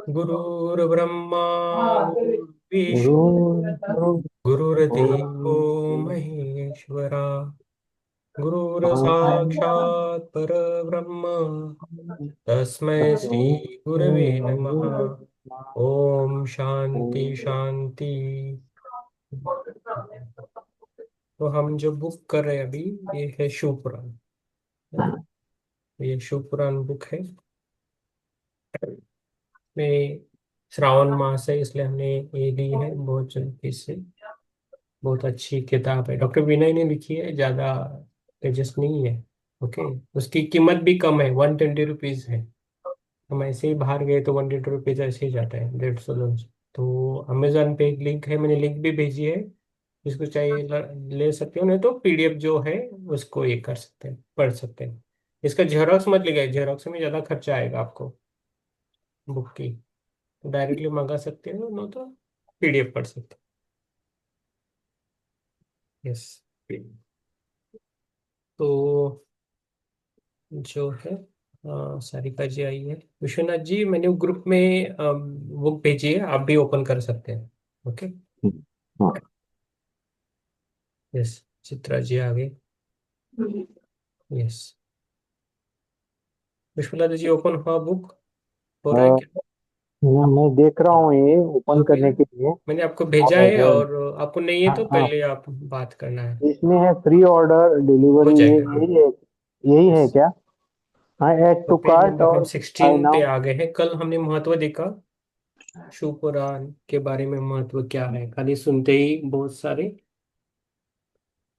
गुरुर्ब्रह्मा गुरु गुरुर्विष्णु गुरु गुरुर्देवो महेश्वरा गुरुर्साक्षात् परब्रह्म तस्मै श्री गुरवे नमः। ओम शांति शांति। तो हम जो बुक कर रहे हैं अभी, ये है शिव पुराण, है ना। ये शिव पुराण बुक है। में श्रावण मास है इसलिए हमने ये ली है बहुत जल्दी से। बहुत अच्छी किताब है, डॉक्टर विनय ने लिखी है, ज्यादा पेजेस नहीं है। ओके। उसकी कीमत भी कम है, 120 रुपीज है। हम ऐसे ही बाहर गए तो 120 रुपीज ऐसे ही जाता है, 150 200। तो अमेजोन पे एक लिंक है, मैंने लिंक भी भेजी है। जिसको चाहिए ले सकते हो, नहीं तो पीडीएफ जो है उसको ये कर सकते हैं, पढ़ सकते हैं। इसका जेरोक्स मत ले, जेरोक्स में ज्यादा खर्चा आएगा आपको बुक की। तो डायरेक्टली मंगा सकते हो, नो तो पीडीएफ पढ़ सकते हैं। यस। तो जो है सारिका जी आई है, विश्वनाथ जी मैंने ग्रुप में बुक भेजी है, आप भी ओपन कर सकते हैं। ओके। हाँ। यस। चित्रा जी आ गई। यस। विश्वनाथ जी ओपन हुआ बुक, हो रहा है अ, क्या? मैं देख रहा हूँ ये ओपन ओके। करने के लिए। मैंने आपको भेजा है, और और आपको नहीं है हाँ तो हाँ, पहले आप बात करना है। इसमें है फ्री ऑर्डर हो डिलीवरी, ये जाएगा, हाँ। यही है, यही है यस। क्या? हाँ, ऐड तो टू पेज कार्ट नंबर हम और बाय 16 पे नाउ। आ गए हैं। कल हमने महत्व देखा, शिव पुराण के बारे में। महत्व क्या है, खाली सुनते ही बहुत सारे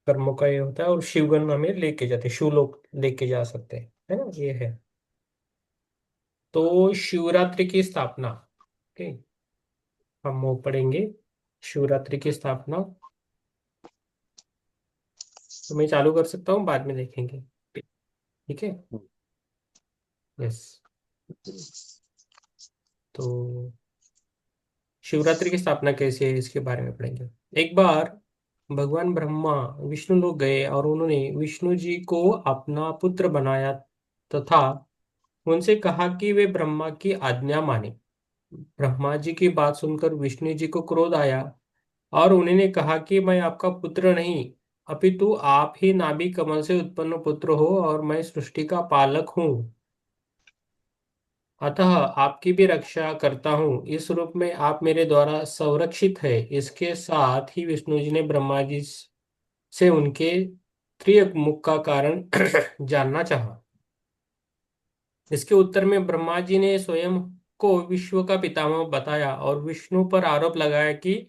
कर्मों का ये होता है, और शिवगन हमें लेके जाते, शिव लोग लेके जा सकते हैं, है ना, ये है। तो शिवरात्रि की स्थापना। ओके। हम वो पढ़ेंगे, शिवरात्रि की स्थापना। तो मैं चालू कर सकता हूँ, बाद में देखेंगे। ठीक है। यस। तो शिवरात्रि की स्थापना कैसे है इसके बारे में पढ़ेंगे। एक बार भगवान ब्रह्मा विष्णु लोग गए और उन्होंने विष्णु जी को अपना पुत्र बनाया, तथा उनसे कहा कि वे ब्रह्मा की आज्ञा माने। ब्रह्मा जी की बात सुनकर विष्णु जी को क्रोध आया, और उन्होंने कहा कि मैं आपका पुत्र नहीं, अपितु आप ही नाभि कमल से उत्पन्न पुत्र हो, और मैं सृष्टि का पालक हूँ। अतः आपकी भी रक्षा करता हूँ। इस रूप में आप मेरे द्वारा संरक्षित है। इसके साथ ही विष्णु जी ने ब्रह्मा जी से उनके त्रियक मुख का कारण जानना चाहा। इसके उत्तर में ब्रह्मा जी ने स्वयं को विश्व का पितामह बताया, और विष्णु पर आरोप लगाया कि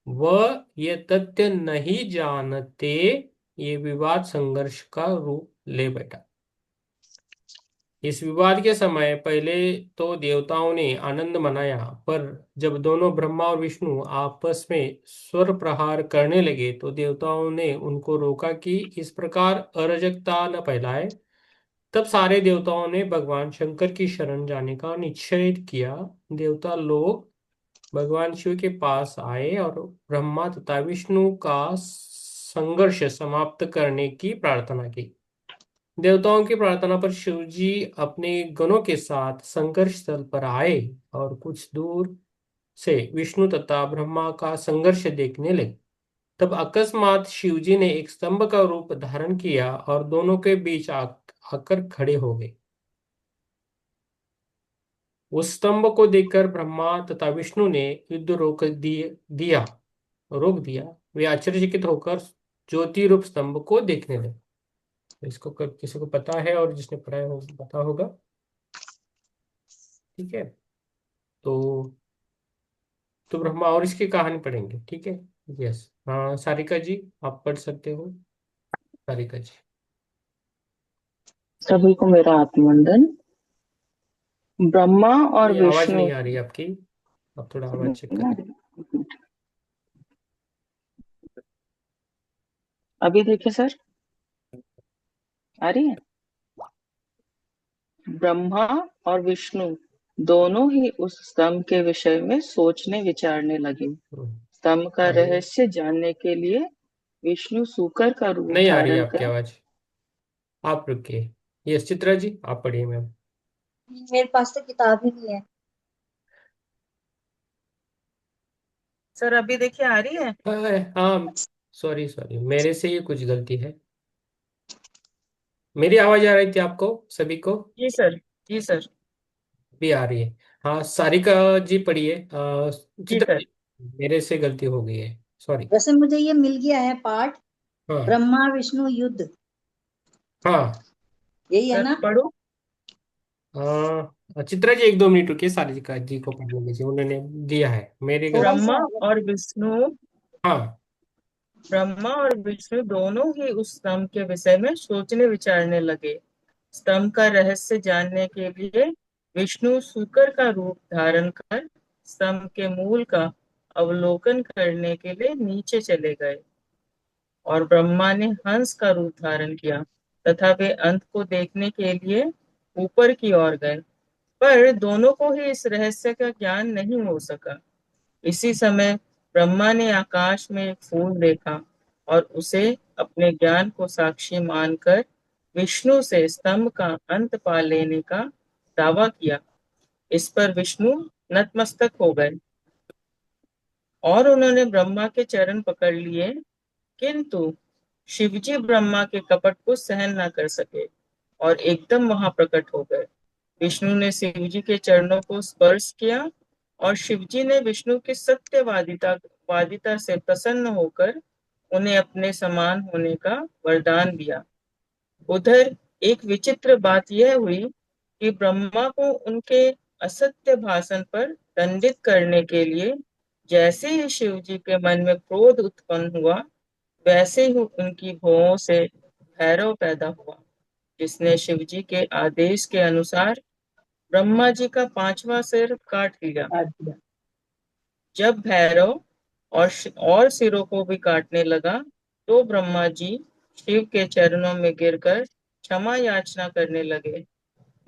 वह ये तथ्य नहीं जानते। ये विवाद संघर्ष का रूप ले बैठा। इस विवाद के समय पहले तो देवताओं ने आनंद मनाया, पर जब दोनों ब्रह्मा और विष्णु आपस में स्वर प्रहार करने लगे तो देवताओं ने उनको रोका कि इस प्रकार अराजकता न फैलाए। तब सारे देवताओं ने भगवान शंकर की शरण जाने का निश्चय किया। देवता लोग भगवान शिव के पास आए और ब्रह्मा तथा विष्णु का संघर्ष समाप्त करने की प्रार्थना की। देवताओं की प्रार्थना पर शिव जी अपने गणों के साथ संघर्ष स्थल पर आए, और कुछ दूर से विष्णु तथा ब्रह्मा का संघर्ष देखने लगे। तब अकस्मात शिव जी ने एक स्तंभ का रूप धारण किया और दोनों के बीच आकर खड़े हो गए। उस स्तंभ को देखकर ब्रह्मा तथा विष्णु ने युद्ध रोक दिया। वे आश्चर्यचकित होकर ज्योति रूप स्तंभ को देखने लगे। इसको किसी को पता है, और जिसने पढ़ा है वो पता होगा। ठीक है। तो ब्रह्मा और इसकी कहानी पढ़ेंगे, ठीक है। यस, हाँ सारिका जी आप पढ़ सकते हो। सारिका जी। सभी को मेरा आत्मवंदन। ब्रह्मा और नहीं, आवाज विष्णु। नहीं आ रही आपकी। आप थोड़ा आवाज चेक करें। अभी देखिए सर, आ रही है। ब्रह्मा और विष्णु दोनों ही उस स्तंभ के विषय में सोचने विचारने लगे। स्तंभ का आइए। रहस्य जानने के लिए विष्णु सूकर का रूप नहीं आ रही है धारण आपकी कर आवाज, आप रुकिए। यस चित्रा जी आप पढ़िए मैम। मेरे पास तो किताब ही नहीं है। सर अभी देखिए आ रही है। हाँ, सॉरी सॉरी, मेरे से ही कुछ गलती है। मेरी आवाज आ रही थी आपको सभी को? जी सर। जी सर। भी आ रही है। हाँ, सारिका जी पढ़िए। जी चित्रा सर। जी, मेरे से गलती हो गई है, सॉरी। वैसे मुझे ये मिल गया है पाठ, हाँ ब्रह्मा विष्णु युद्ध, हाँ यही है सर ना? पढ़ो। चित्रा जी, 1-2 मिनट रुकिए, सारिका जी को पढ़ने दीजिए, उन्होंने दिया है मेरे थोड़ा गलती। सा। ब्रह्मा और विष्णु हाँ। ब्रह्मा और विष्णु दोनों ही उस स्तंभ के विषय में सोचने विचारने लगे। स्तंभ का रहस्य जानने के लिए विष्णु शूकर का रूप धारण कर स्तंभ के मूल का अवलोकन करने के लिए नीचे चले गए, और ब्रह्मा ने हंस का रूप धारण किया तथा वे अंत को देखने के लिए ऊपर की ओर गए। पर दोनों को ही इस रहस्य का ज्ञान नहीं हो सका। इसी समय ब्रह्मा ने आकाश में एक फूल देखा और उसे अपने ज्ञान को साक्षी मानकर विष्णु से स्तंभ का अंत पा लेने का दावा किया। इस पर विष्णु नतमस्तक हो गए और उन्होंने ब्रह्मा के चरण पकड़ लिए, किंतु शिवजी ब्रह्मा के कपट को सहन न कर सके और एकदम वहां प्रकट हो गए। विष्णु ने शिवजी के चरणों को स्पर्श किया और शिवजी ने विष्णु की सत्यवादिता वादिता से प्रसन्न होकर उन्हें अपने समान होने का वरदान दिया। उधर एक विचित्र बात यह हुई कि ब्रह्मा को उनके असत्य भाषण पर दंडित करने के लिए जैसे ही शिव जी के मन में क्रोध उत्पन्न हुआ, वैसे ही उनकी भुवों से भैरव पैदा हुआ, जिसने शिव जी के आदेश के अनुसार ब्रह्मा जी का पांचवा सिर काट लिया। जब भैरव और सिरों को भी काटने लगा, तो ब्रह्मा जी शिव के चरणों में गिरकर क्षमा याचना करने लगे।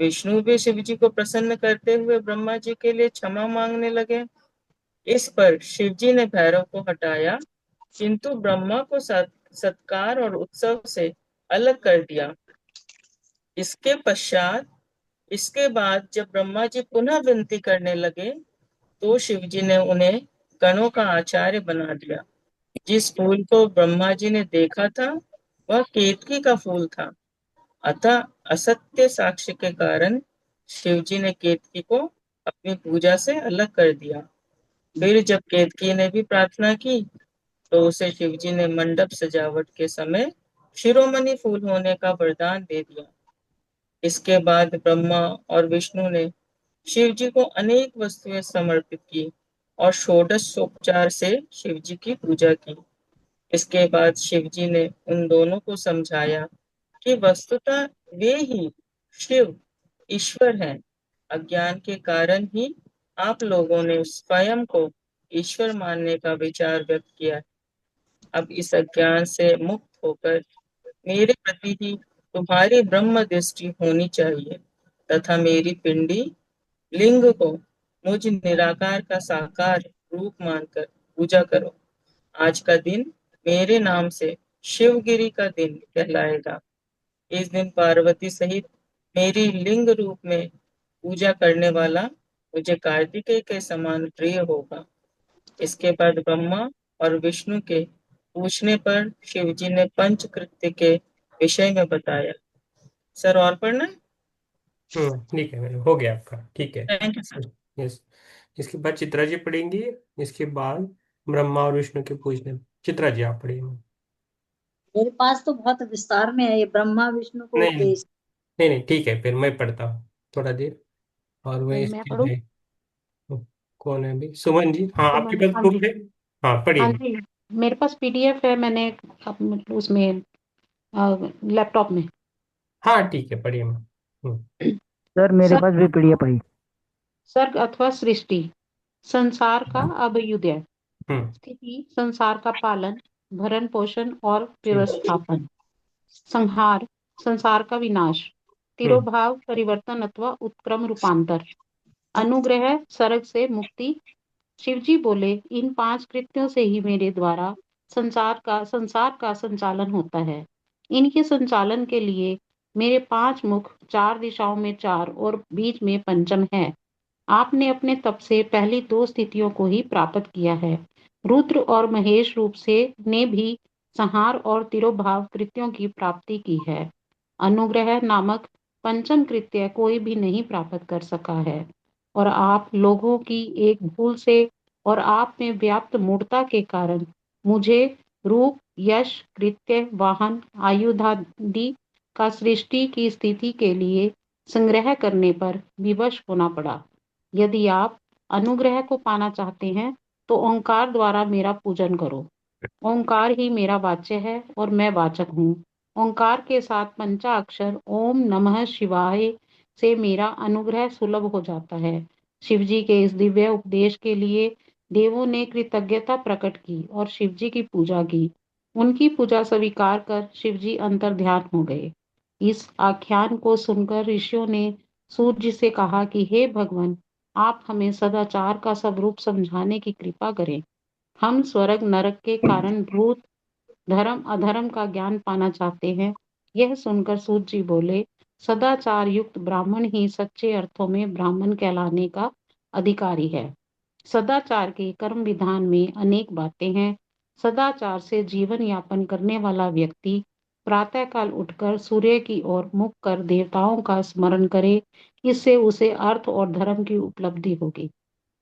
विष्णु भी शिव जी को प्रसन्न करते हुए ब्रह्मा जी के लिए क्षमा मांगने लगे। इस पर शिव जी ने भैरव को हटाया, किंतु ब्रह्मा को सत्कार और उत्सव से अलग कर दिया। इसके पश्चात इसके बाद जब ब्रह्मा जी पुनः विनती करने लगे, तो शिव जी ने उन्हें गणों का आचार्य बना दिया। जिस फूल को ब्रह्मा जी ने देखा था वह केतकी का फूल था, अतः असत्य साक्ष्य के कारण शिव जी ने केतकी को अपनी पूजा से अलग कर दिया। फिर जब केतकी ने भी प्रार्थना की, तो उसे शिव जी ने मंडप सजावट के समय शिरोमणि फूल होने का वरदान दे दिया। इसके बाद ब्रह्मा और विष्णु ने शिव जी को अनेक वस्तुएं समर्पित की और षोडशोपचार से शिव जी की पूजा की। इसके बाद शिव जी ने उन दोनों को समझाया कि वस्तुतः वे ही शिव ईश्वर हैं। अज्ञान के कारण ही आप लोगों ने स्वयं को ईश्वर मानने का विचार व्यक्त किया। अब इस अज्ञान से मुक्त होकर मेरे प्रति ही तुम्हारी ब्रह्म दृष्टि होनी चाहिए तथा मेरी पिंडी लिंग को मुझ निराकार का साकार रूप मानकर पूजा करो। आज का दिन मेरे नाम से शिवगिरी का दिन कहलाएगा। इस दिन पार्वती सहित मेरी लिंग रूप में पूजा करने वाला मुझे कार्तिकेय के समान प्रिय होगा। इसके बाद ब्रह्मा और विष्णु के पूछने पर शिव जी ने पंचकृत्य के विषय में बताया। सर और पढ़ना है? ठीक है मैडम, हो गया आपका, ठीक है। Thank you sir. यस। इसके बाद चित्रा जी पढ़ेंगी। इसके बाद ब्रह्मा और विष्णु के पूजने। चित्रा जी आप पढ़िए। मेरे पास तो बहुत विस्तार में है ये ब्रह्मा विष्णु को नहीं नहीं उपदेश। नहीं नहीं, ठीक है, फिर मैं पढ़ता हूँ थोड़ा देर। और मैं मैं इसके पढ़ूं? लिए, कौन है अभी? सुमन जी, हाँ, आपके सुमन, पास हाँ प्रूफ जी। है? हाँ, हाँ पढ़िए। जी, मेरे पास पीडीएफ है, मैंने उसमें लैपटॉप में। हाँ ठीक है, पढ़िए। सर मेरे सर, पास भी पीडीएफ आई। सर्ग अथवा सृष्टि, संसार का अभ्युदय, हम्म। स्थिति, संसार का पालन, भरण पोषण और ठीक। व्यवस्थापन, संहार, संसार का विनाश, हम्म। तिरोभाव, परिवर्तन अथवा उत्क्रम रूपांतर, अनुग्रह, सर्ग से मुक्ति। शिवजी बोले, इन 5 कृत्यों से ही मेरे द्वारा संसार का संचालन होता है। इनके संचालन के लिए मेरे 5 मुख 4 दिशाओं में 4 और बीच में पंचम है। आपने अपने तप से पहली 2 स्थितियों को ही प्राप्त किया है। रुद्र और महेश रूप से ने भी संहार और तिरोभाव कृत्यों की प्राप्ति की है। अनुग्रह नामक पंचम कृत्य कोई भी नहीं प्राप्त कर सका है। और आप लोगों की एक भूल से और आप में व्याप्त मूढ़ता के कारण मुझे रूप, यश, कृत्य, वाहन, आयुधादि का सृष्टि की स्थिति के लिए संग्रह करने पर विवश होना पड़ा। यदि आप अनुग्रह को पाना चाहते हैं तो ओंकार द्वारा मेरा पूजन करो। ओंकार ही मेरा वाच्य है और मैं वाचक हूँ। ओंकार के साथ पंचाक्षर ओम नमः शिवाय से मेरा अनुग्रह सुलभ हो जाता है। शिव जी के इस दिव्य उपदेश के लिए देवों ने कृतज्ञता प्रकट की और शिव जी की पूजा की। उनकी पूजा स्वीकार कर शिव जी अंतर ध्यान हो गए। इस आख्यान को सुनकर ऋषियों ने सूर्य से कहा कि हे भगवान, आप हमें सदाचार का स्वरूप समझाने की कृपा करें। हम स्वर्ग नरक के कारण भूत धर्म अधर्म का ज्ञान पाना चाहते हैं। यह सुनकर सूत जी बोले, सदाचार युक्त ब्राह्मण ही सच्चे अर्थों में ब्राह्मण कहलाने का अधिकारी है। सदाचार के कर्म विधान में अनेक बातें हैं। सदाचार से जीवन यापन करने वाला व्यक्ति प्रातःकाल उठकर सूर्य की ओर मुख कर देवताओं का स्मरण करे। इससे उसे अर्थ और धर्म की उपलब्धि होगी।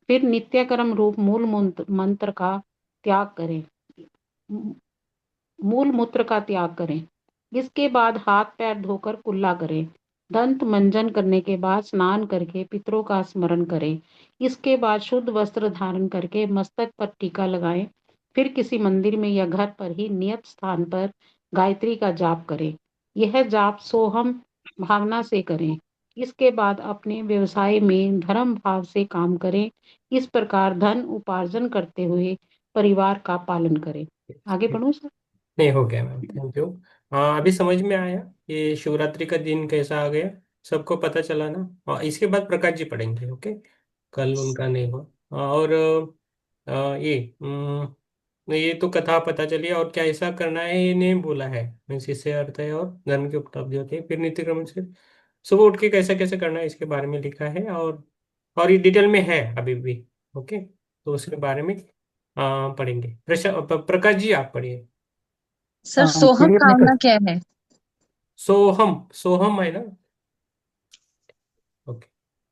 फिर नित्य कर्म रूप मूल मंत्र का त्याग करें। मूल मूत्र का त्याग करें। इसके बाद हाथ पैर धोकर कुल्ला करें। दंत मंजन करने के बाद स्नान करके पितरों का स्मरण करें। इसके बाद शुद्ध वस्त्र धारण करके मस्तक पर टीका लगाएं। फिर किसी मंदिर में या घर पर ही नियत स्थान पर गायत्री का जाप करें। यह जाप सोहम भावना से करें। इसके बाद अपने व्यवसाय में धर्म भाव से काम करें। इस प्रकार धन उपार्जन करते हुए परिवार का पालन करें। आगे बढ़ो सर। नहीं, हो गया मैम, थैंक यू। हाँ, अभी समझ में आया ये शिवरात्रि का दिन कैसा आ गया, सबको पता चला ना। हाँ, इसके बाद प्रकाश जी पढ़ेंगे, ओके। कल उनका नहीं हुआ। हाँ, और ये तो कथा पता चली, और क्या ऐसा करना है ये नहीं बोला है। मीन्स इससे अर्थ है और धर्म की उपलब्धि होती है। फिर नित्य क्रम से सुबह उठ के कैसे कैसे करना है इसके बारे में लिखा है, और ये डिटेल में है अभी भी। ओके, तो उसके बारे में पढ़ेंगे। प्रकाश जी आप पढ़िए। सर सोहम पीडीएफ भावना निकल। क्या है? सोहम, सोहम है ना। ओके,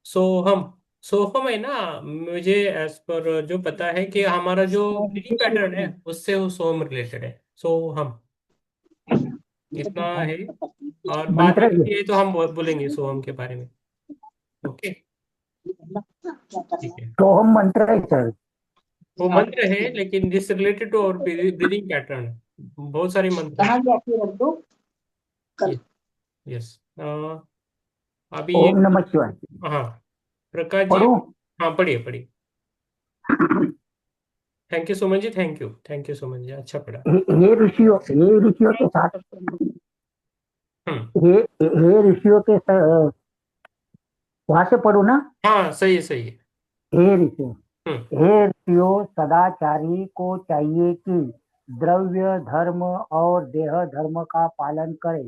सोहम। सोहम है ना, मुझे एज पर जो पता है कि हमारा जो ब्रीदिंग पैटर्न है उससे वो सोहम रिलेटेड है। सोहम इतना है। और बाद में मंत्र कभी है तो हम बोलेंगे सोहम के बारे में। ओके, ठीक है। सोहम मंत्र है सर। वो मंत्र है लेकिन दिस रिलेटेड टू और ब्रीदिंग पैटर्न है। बहुत सारे मंत्र हैं। कहाँ जाके रख दो कल। यस। अभी ये, ओम नमः शिवाय। हाँ, प्रकाश जी। पढ़ूं? हाँ, पढ़िए पढ़िए। थैंक यू सो मच जी, thank you, thank you so much जी, अच्छा पढ़ा। हे ऋषियों के साथ, हम्म। हे ऋषियों के वहां से पढ़ू ना? हाँ, सही है, सही है। हे ऋषियों, हम्म। हे ऋषियों, सदाचारी को चाहिए कि द्रव्य धर्म और देह धर्म का पालन करे।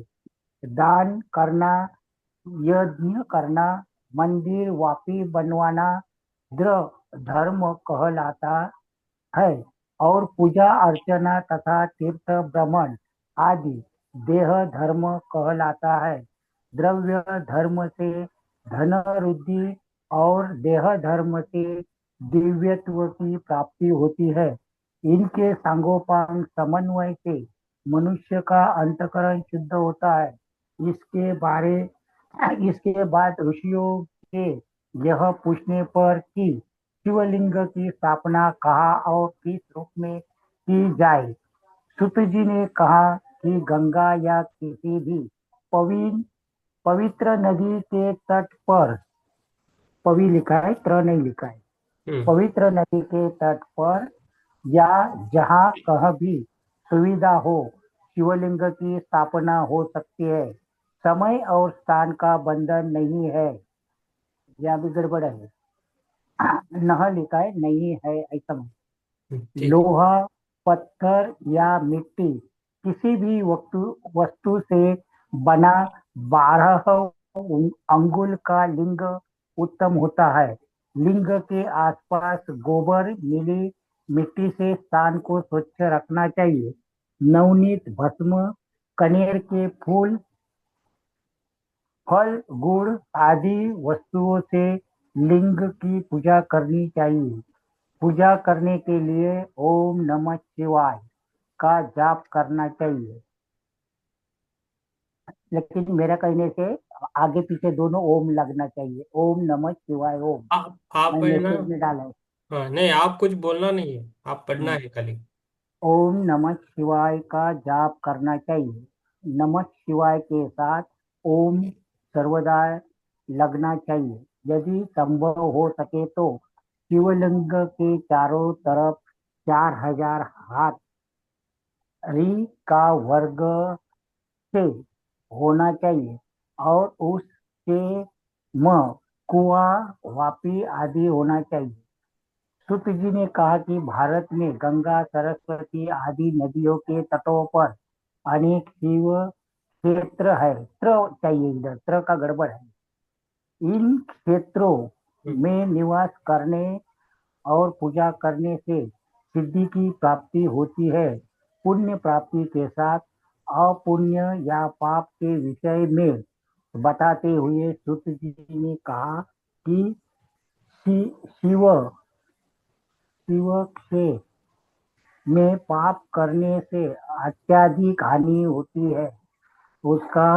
दान करना, यज्ञ करना, मंदिर वापी बनवाना द्रव्य धर्म कहलाता है। और पूजा अर्चना तथा तीर्थ भ्रमण आदि देह धर्म कहलाता है। द्रव्य धर्म से धन वृद्धि और देह धर्म से दिव्यत्व की प्राप्ति होती है। इनके सांगोपांग समन्वय से मनुष्य का अंतःकरण शुद्ध होता है। इसके बारे इसके बाद ऋषियों के यह पूछने पर कि शिवलिंग की स्थापना कहाँ और किस रूप में की जाए, सुत जी ने कहा कि गंगा या किसी भी पवित्र पवित्र नदी के तट पर, पवि लिखा है, त्र नहीं लिखा है, हम्म। पवित्र नदी के तट पर या जहाँ कहीं भी सुविधा हो शिवलिंग की स्थापना हो सकती है। समय और स्थान का बंधन नहीं है। यहाँ भी गड़बड़ है, नह लिखा है, नहीं है ऐसा नहीं। ठीक है। लोहा, पत्थर या मिट्टी किसी भी वस्तु वस्तु से बना 12 अंगुल का लिंग उत्तम होता है। लिंग के आसपास गोबर मिली मिट्टी से स्थान को स्वच्छ रखना चाहिए। नवनीत भस्म, कनेर के फूल, फल, गुड़ आदि वस्तुओं से लिंग की पूजा करनी चाहिए। पूजा करने के लिए ओम नमः शिवाय का जाप करना चाहिए। लेकिन मेरा कहने से आगे पीछे दोनों ओम लगना चाहिए। ओम नमः शिवाय ओम। आप मैंने है ना। मैसेज में डाला है। हाँ, नहीं, आप कुछ बोलना नहीं है, आप पढ़ना हाँ। है खाली। ओम नमः शिवाय का जाप करना चाहिए। नमः शिवाय के साथ ओम सर्वदा लगना चाहिए। यदि संभव हो सके तो शिवलिंग के चारों तरफ 4000 हाथ री का वर्ग से होना चाहिए और उसके म कुआं वापी आदि होना चाहिए। सूत जी ने कहा कि भारत में गंगा, सरस्वती आदि नदियों के तटों पर अनेक शिव क्षेत्र है। त्र चाहिए, इधर त्र का गड़बड़ है। इन क्षेत्रों हम्म। में निवास करने और पूजा करने से सिद्धि की प्राप्ति होती है। पुण्य प्राप्ति के साथ अपुण्य या पाप के विषय में बताते हुए सूत जी ने कहा कि शिव शिव के में पाप करने से अत्यधिक हानि होती है। उसका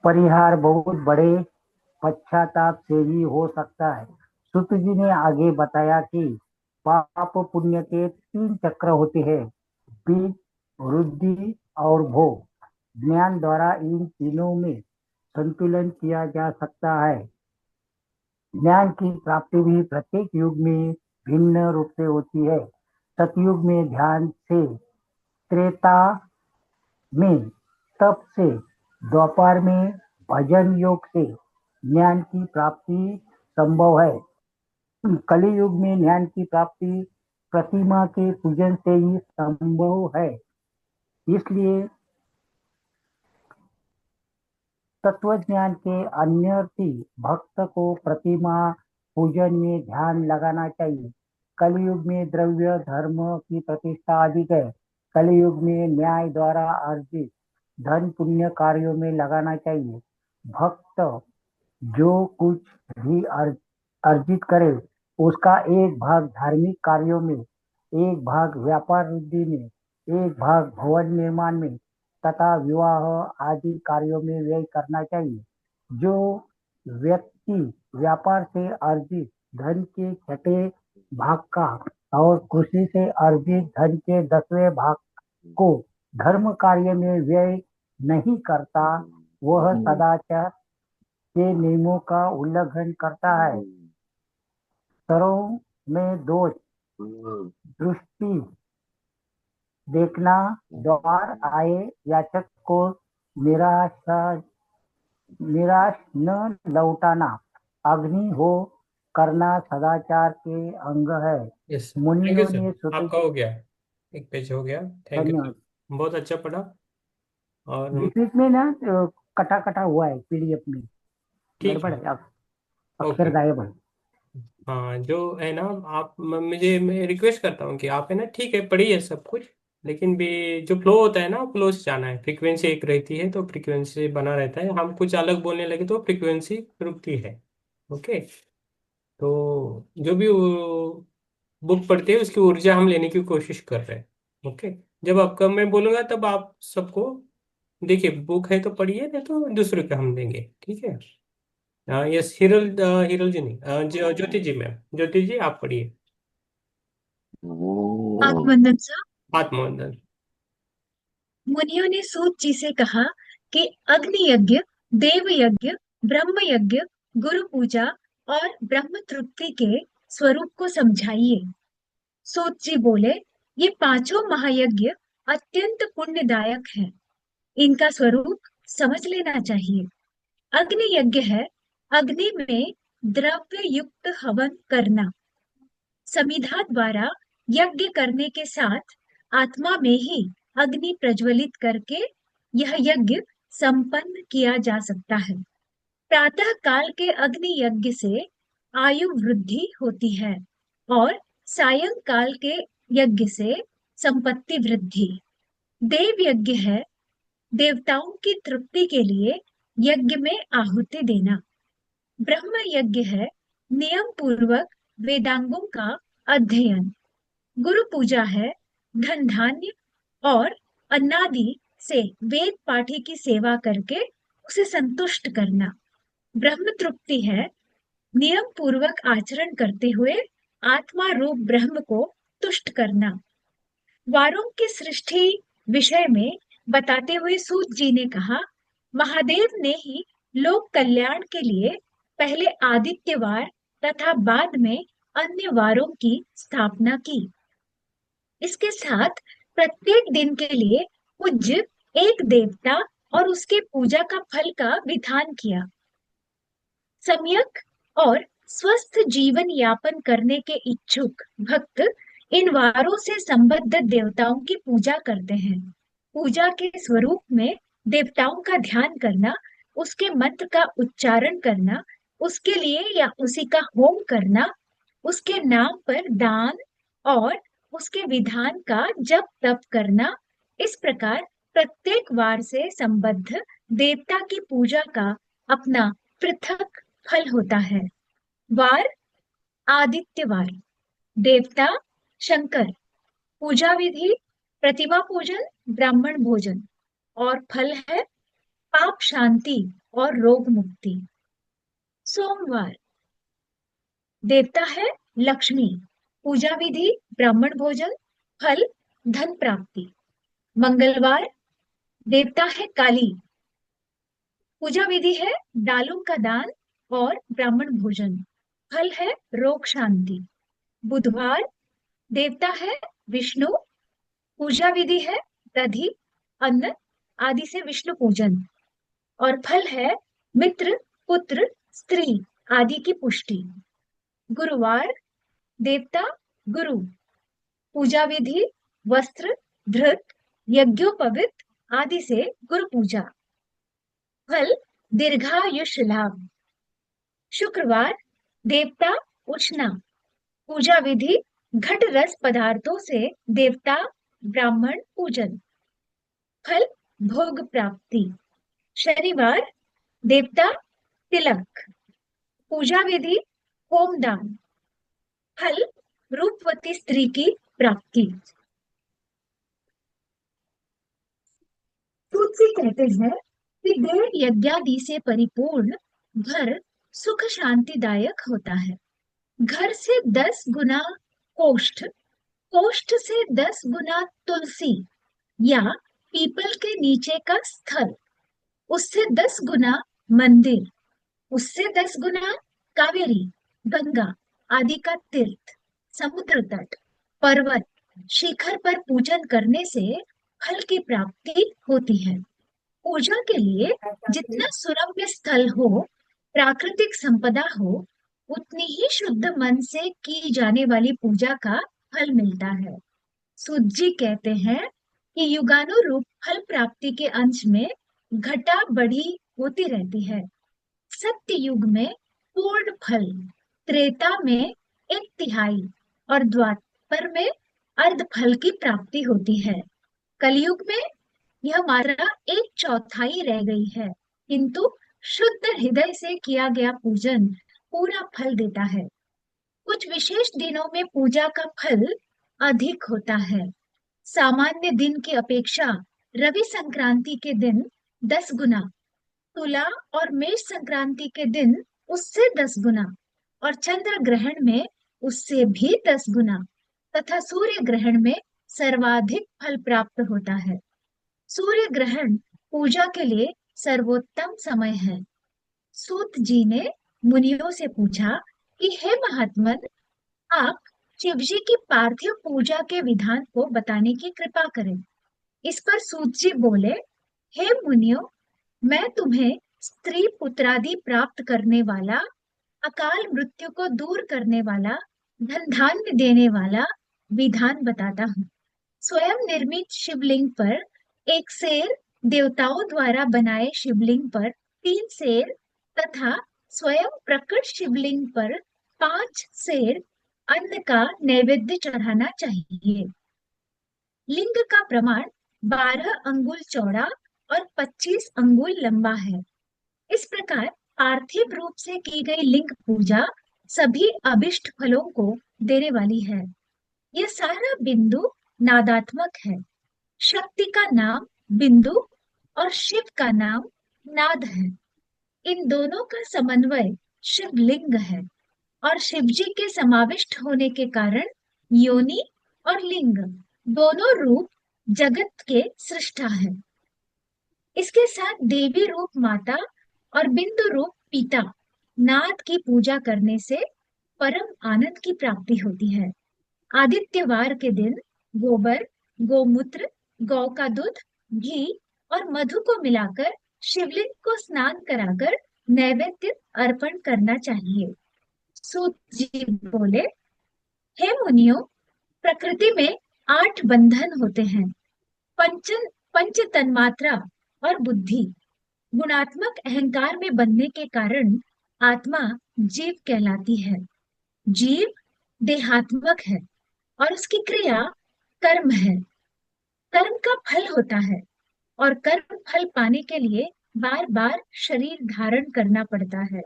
परिहार बहुत बड़े पश्चाताप से ही हो सकता है। सूत जी ने आगे बताया कि पाप पुण्य के 3 चक्र होते हैं: बीज, वृद्धि और भोग। ज्ञान द्वारा इन तीनों में संतुलन किया जा सकता है। ज्ञान की प्राप्ति भी प्रत्येक युग में भिन्न रूप से होती है। सतयुग में ध्यान से, त्रेता में तप से, द्वापर में भजन योग से ज्ञान की प्राप्ति संभव है। कलि युग में ज्ञान की प्राप्ति प्रतिमा के पूजन से ही संभव है। इसलिए तत्वज्ञान के अन्यर्थी भक्त को प्रतिमा पूजन में ध्यान लगाना चाहिए। कलयुग में द्रव्य धर्म की प्रतिष्ठा अधिक है। कलयुग में न्याय द्वारा अर्जित धन पुण्य कार्यों में लगाना चाहिए। भक्त जो कुछ भी अर्जित करे उसका एक भाग धार्मिक कार्यों में, एक भाग व्यापार वृद्धि में, एक भाग भवन निर्माण में तथा विवाह आदि कार्यों में व्यय करना चाहिए। जो व्यक्ति व्यापार से अर्जित धन के छठे भाग का और कृषि से अर्जित धन के 10वें भाग को धर्म कार्य में व्यय नहीं करता, वह सदाचार के नियमों का उल्लंघन करता है। स्वरों में दोष, दृष्टि देखना, द्वार आए याचक को निराशा निराश न लौटाना, अग्नि हो करना सदाचार के अंग है। यस सर, थैंक यू मुनियों सर, ने श्रुति। आपका हो गया, एक पेज हो गया। थैंक यू सर, धन्यवाद। बहुत अच्छा पढ़ा। और बीच बीच में ना कटा कटा हुआ है पीडीएफ में, ठीक गड़बड़ है। है, अक्षर ओके। गायब है। हाँ, जो है ना, आप मैं रिक्वेस्ट करता हूँ कि आप है ना, ठीक है, पढ़िए सब कुछ, लेकिन भी जो फ्लो होता है ना, फ्लो से जाना है। फ्रीक्वेंसी एक रहती है तो फ्रीक्वेंसी बना रहता है, हम कुछ अलग बोलने लगे तो फ्रीक्वेंसी रुकती है। ओके। तो जो भी बुक पढ़ते हैं उसकी ऊर्जा हम लेने की कोशिश कर रहे हैं। ओके। जब आपका मैं बोलूंगा तब आप सबको, देखिए, बुक है तो पढ़िए, नहीं तो दूसरे का हम देंगे, ठीक है। यस, हिरल, हिरल जी नहीं, ज्योति जी, मैम, ज्योति जी आप पढ़िए। आत्मवंदन सर। आत्मवंदन। मुनियों ने सूत जी से कहा कि अग्नि यज्ञ, देव यज्ञ, ब्रह्म यज्ञ, गुरु पूजा और ब्रह्म तृप्ति के स्वरूप को समझाइए। सूत जी बोले, ये पांचों महायज्ञ अत्यंत पुण्यदायक हैं। इनका स्वरूप समझ लेना चाहिए। अग्नि यज्ञ है अग्नि में द्रव्य युक्त हवन करना। समिधा द्वारा यज्ञ करने के साथ आत्मा में ही अग्नि प्रज्वलित करके यह यज्ञ संपन्न किया जा सकता है। प्रातः काल के अग्नि यज्ञ से आयु वृद्धि होती है और सायंकाल के यज्ञ से संपत्ति वृद्धि। देव यज्ञ है देवताओं की तृप्ति के लिए यज्ञ में आहुति देना। ब्रह्म यज्ञ है नियम पूर्वक वेदांगों का अध्ययन। गुरु पूजा है धन धान्य और अन्नादि से वेद पाठी की सेवा करके उसे संतुष्ट करना। ब्रह्म तृप्ति है नियम पूर्वक आचरण करते हुए आत्मा रूप ब्रह्म को तुष्ट करना। वारों की सृष्टि विषय में बताते हुए सूत जी ने कहा, महादेव ने ही लोक कल्याण के लिए पहले आदित्यवार तथा बाद में अन्य वारों की स्थापना की। इसके साथ प्रत्येक दिन के लिए पूज्य एक देवता और उसके पूजा का फल का विधान किया। सम्यक और स्वस्थ जीवन यापन करने के इच्छुक भक्त इन वारों से संबद्ध देवताओं की पूजा करते हैं। पूजा के स्वरूप में देवताओं का ध्यान करना, उसके मंत्र का उच्चारण करना, उसके लिए या उसी का होम करना, उसके नाम पर दान और उसके विधान का जप तप करना, इस प्रकार प्रत्येक वार से संबद्ध देवता की पूजा का अपना पृथक फल होता है। वार आदित्यवार, देवता शंकर, पूजा विधि प्रतिमा पूजन ब्राह्मण भोजन और फल है पाप शांति और रोग मुक्ति। सोमवार देवता है लक्ष्मी, पूजा विधि ब्राह्मण भोजन फल धन प्राप्ति। मंगलवार देवता है काली, पूजा विधि है दालों का दान और ब्राह्मण भोजन फल है रोग शांति। बुधवार देवता है विष्णु, पूजा विधि है दधि अन्न आदि से विष्णु पूजन और फल है मित्र पुत्र स्त्री आदि की पुष्टि। गुरुवार देवता गुरु, पूजा विधि वस्त्र धृत यज्ञोपवीत आदि से गुरु पूजा फल दीर्घायुष लाभ। शुक्रवार देवता उष्णा, पूजा विधि घट रस पदार्थों से देवता ब्राह्मण पूजन फल भोग प्राप्ति। शनिवार देवता तिलक, पूजा विधि होमदान फल रूपवती स्त्री की प्राप्ति। तुलसी कहते हैं कि देव यज्ञादि से परिपूर्ण घर सुख शांतिदायक होता है। घर से 10 गुना कोष्ठ, कोष्ठ से 10 गुना तुलसी या पीपल के नीचे का स्थल, उससे 10 गुना मंदिर, उससे 10 गुना कावेरी गंगा आदि का तीर्थ, समुद्र तट पर्वत शिखर पर पूजन करने से फल की प्राप्ति होती है। पूजा के लिए जितना सुरम्य स्थल हो, प्राकृतिक संपदा हो, उतनी ही शुद्ध मन से की जाने वाली पूजा का फल मिलता है। सूत जी कहते हैं कि युगानुरूप फल प्राप्ति के अंश में घटा बढ़ी होती रहती है। सत्य युग में पूर्ण फल, त्रेता में 1/3 और द्वापर में अर्ध फल की प्राप्ति होती है। कलयुग में यह मात्रा 1/4 रह गई है, किंतु शुद्ध हृदय से किया गया पूजन पूरा फल देता है। कुछ विशेष दिनों में पूजा का फल अधिक होता है। सामान्य दिन की अपेक्षा रवि संक्रांति के दिन 10 गुना, तुला और मेष संक्रांति के दिन उससे 10 गुना और चंद्र ग्रहण में उससे भी 10 गुना तथा सूर्य ग्रहण में सर्वाधिक फल प्राप्त होता है। सूर्य ग्रहण पूजा के लिए सर्वोत्तम समय है। सूत जी ने मुनियों से पूछा कि हे महात्मन, आप शिव जी की पार्थिव पूजा के विधान को बताने की कृपा करें। इस पर सूत जी बोले, हे मुनियों, मैं तुम्हें स्त्री पुत्रादि प्राप्त करने वाला, अकाल मृत्यु को दूर करने वाला, धन धान्य देने वाला विधान बताता हूँ। स्वयं निर्मित शिवलिंग पर एक शेर देवताओं द्वारा बनाए शिवलिंग पर 3 शेर तथा स्वयं प्रकट शिवलिंग पर 5 शेर अन्न का नैवेद्य चढ़ाना चाहिए। लिंग का प्रमाण 12 अंगुल चौड़ा और 25 अंगुल लंबा है। इस प्रकार पार्थिव रूप से की गई लिंग पूजा सभी अभिष्ट फलों को देने वाली है। यह सारा बिंदु नादात्मक है। शक्ति का नाम बिंदु और शिव का नाम नाद है। इन दोनों का समन्वय शिवलिंग है और शिवजी के समाविष्ट होने के कारण योनि और लिंग दोनों रूप जगत के सृष्टा है। इसके साथ देवी रूप माता और बिंदु रूप पिता नाद की पूजा करने से परम आनंद की प्राप्ति होती है। आदित्यवार के दिन गोबर, गोमूत्र, गौ का दूध, घी और मधु को मिलाकर शिवलिंग को स्नान कराकर नैवेद्य अर्पण करना चाहिए। सूत जी बोले, हे मुनियों, प्रकृति में 8 बंधन होते हैं। पंच तन्मात्रा और बुद्धि गुणात्मक अहंकार में बनने के कारण आत्मा जीव कहलाती है। जीव देहात्मक है और उसकी क्रिया कर्म है। कर्म का फल होता है और कर्म फल पाने के लिए बार बार शरीर धारण करना पड़ता है।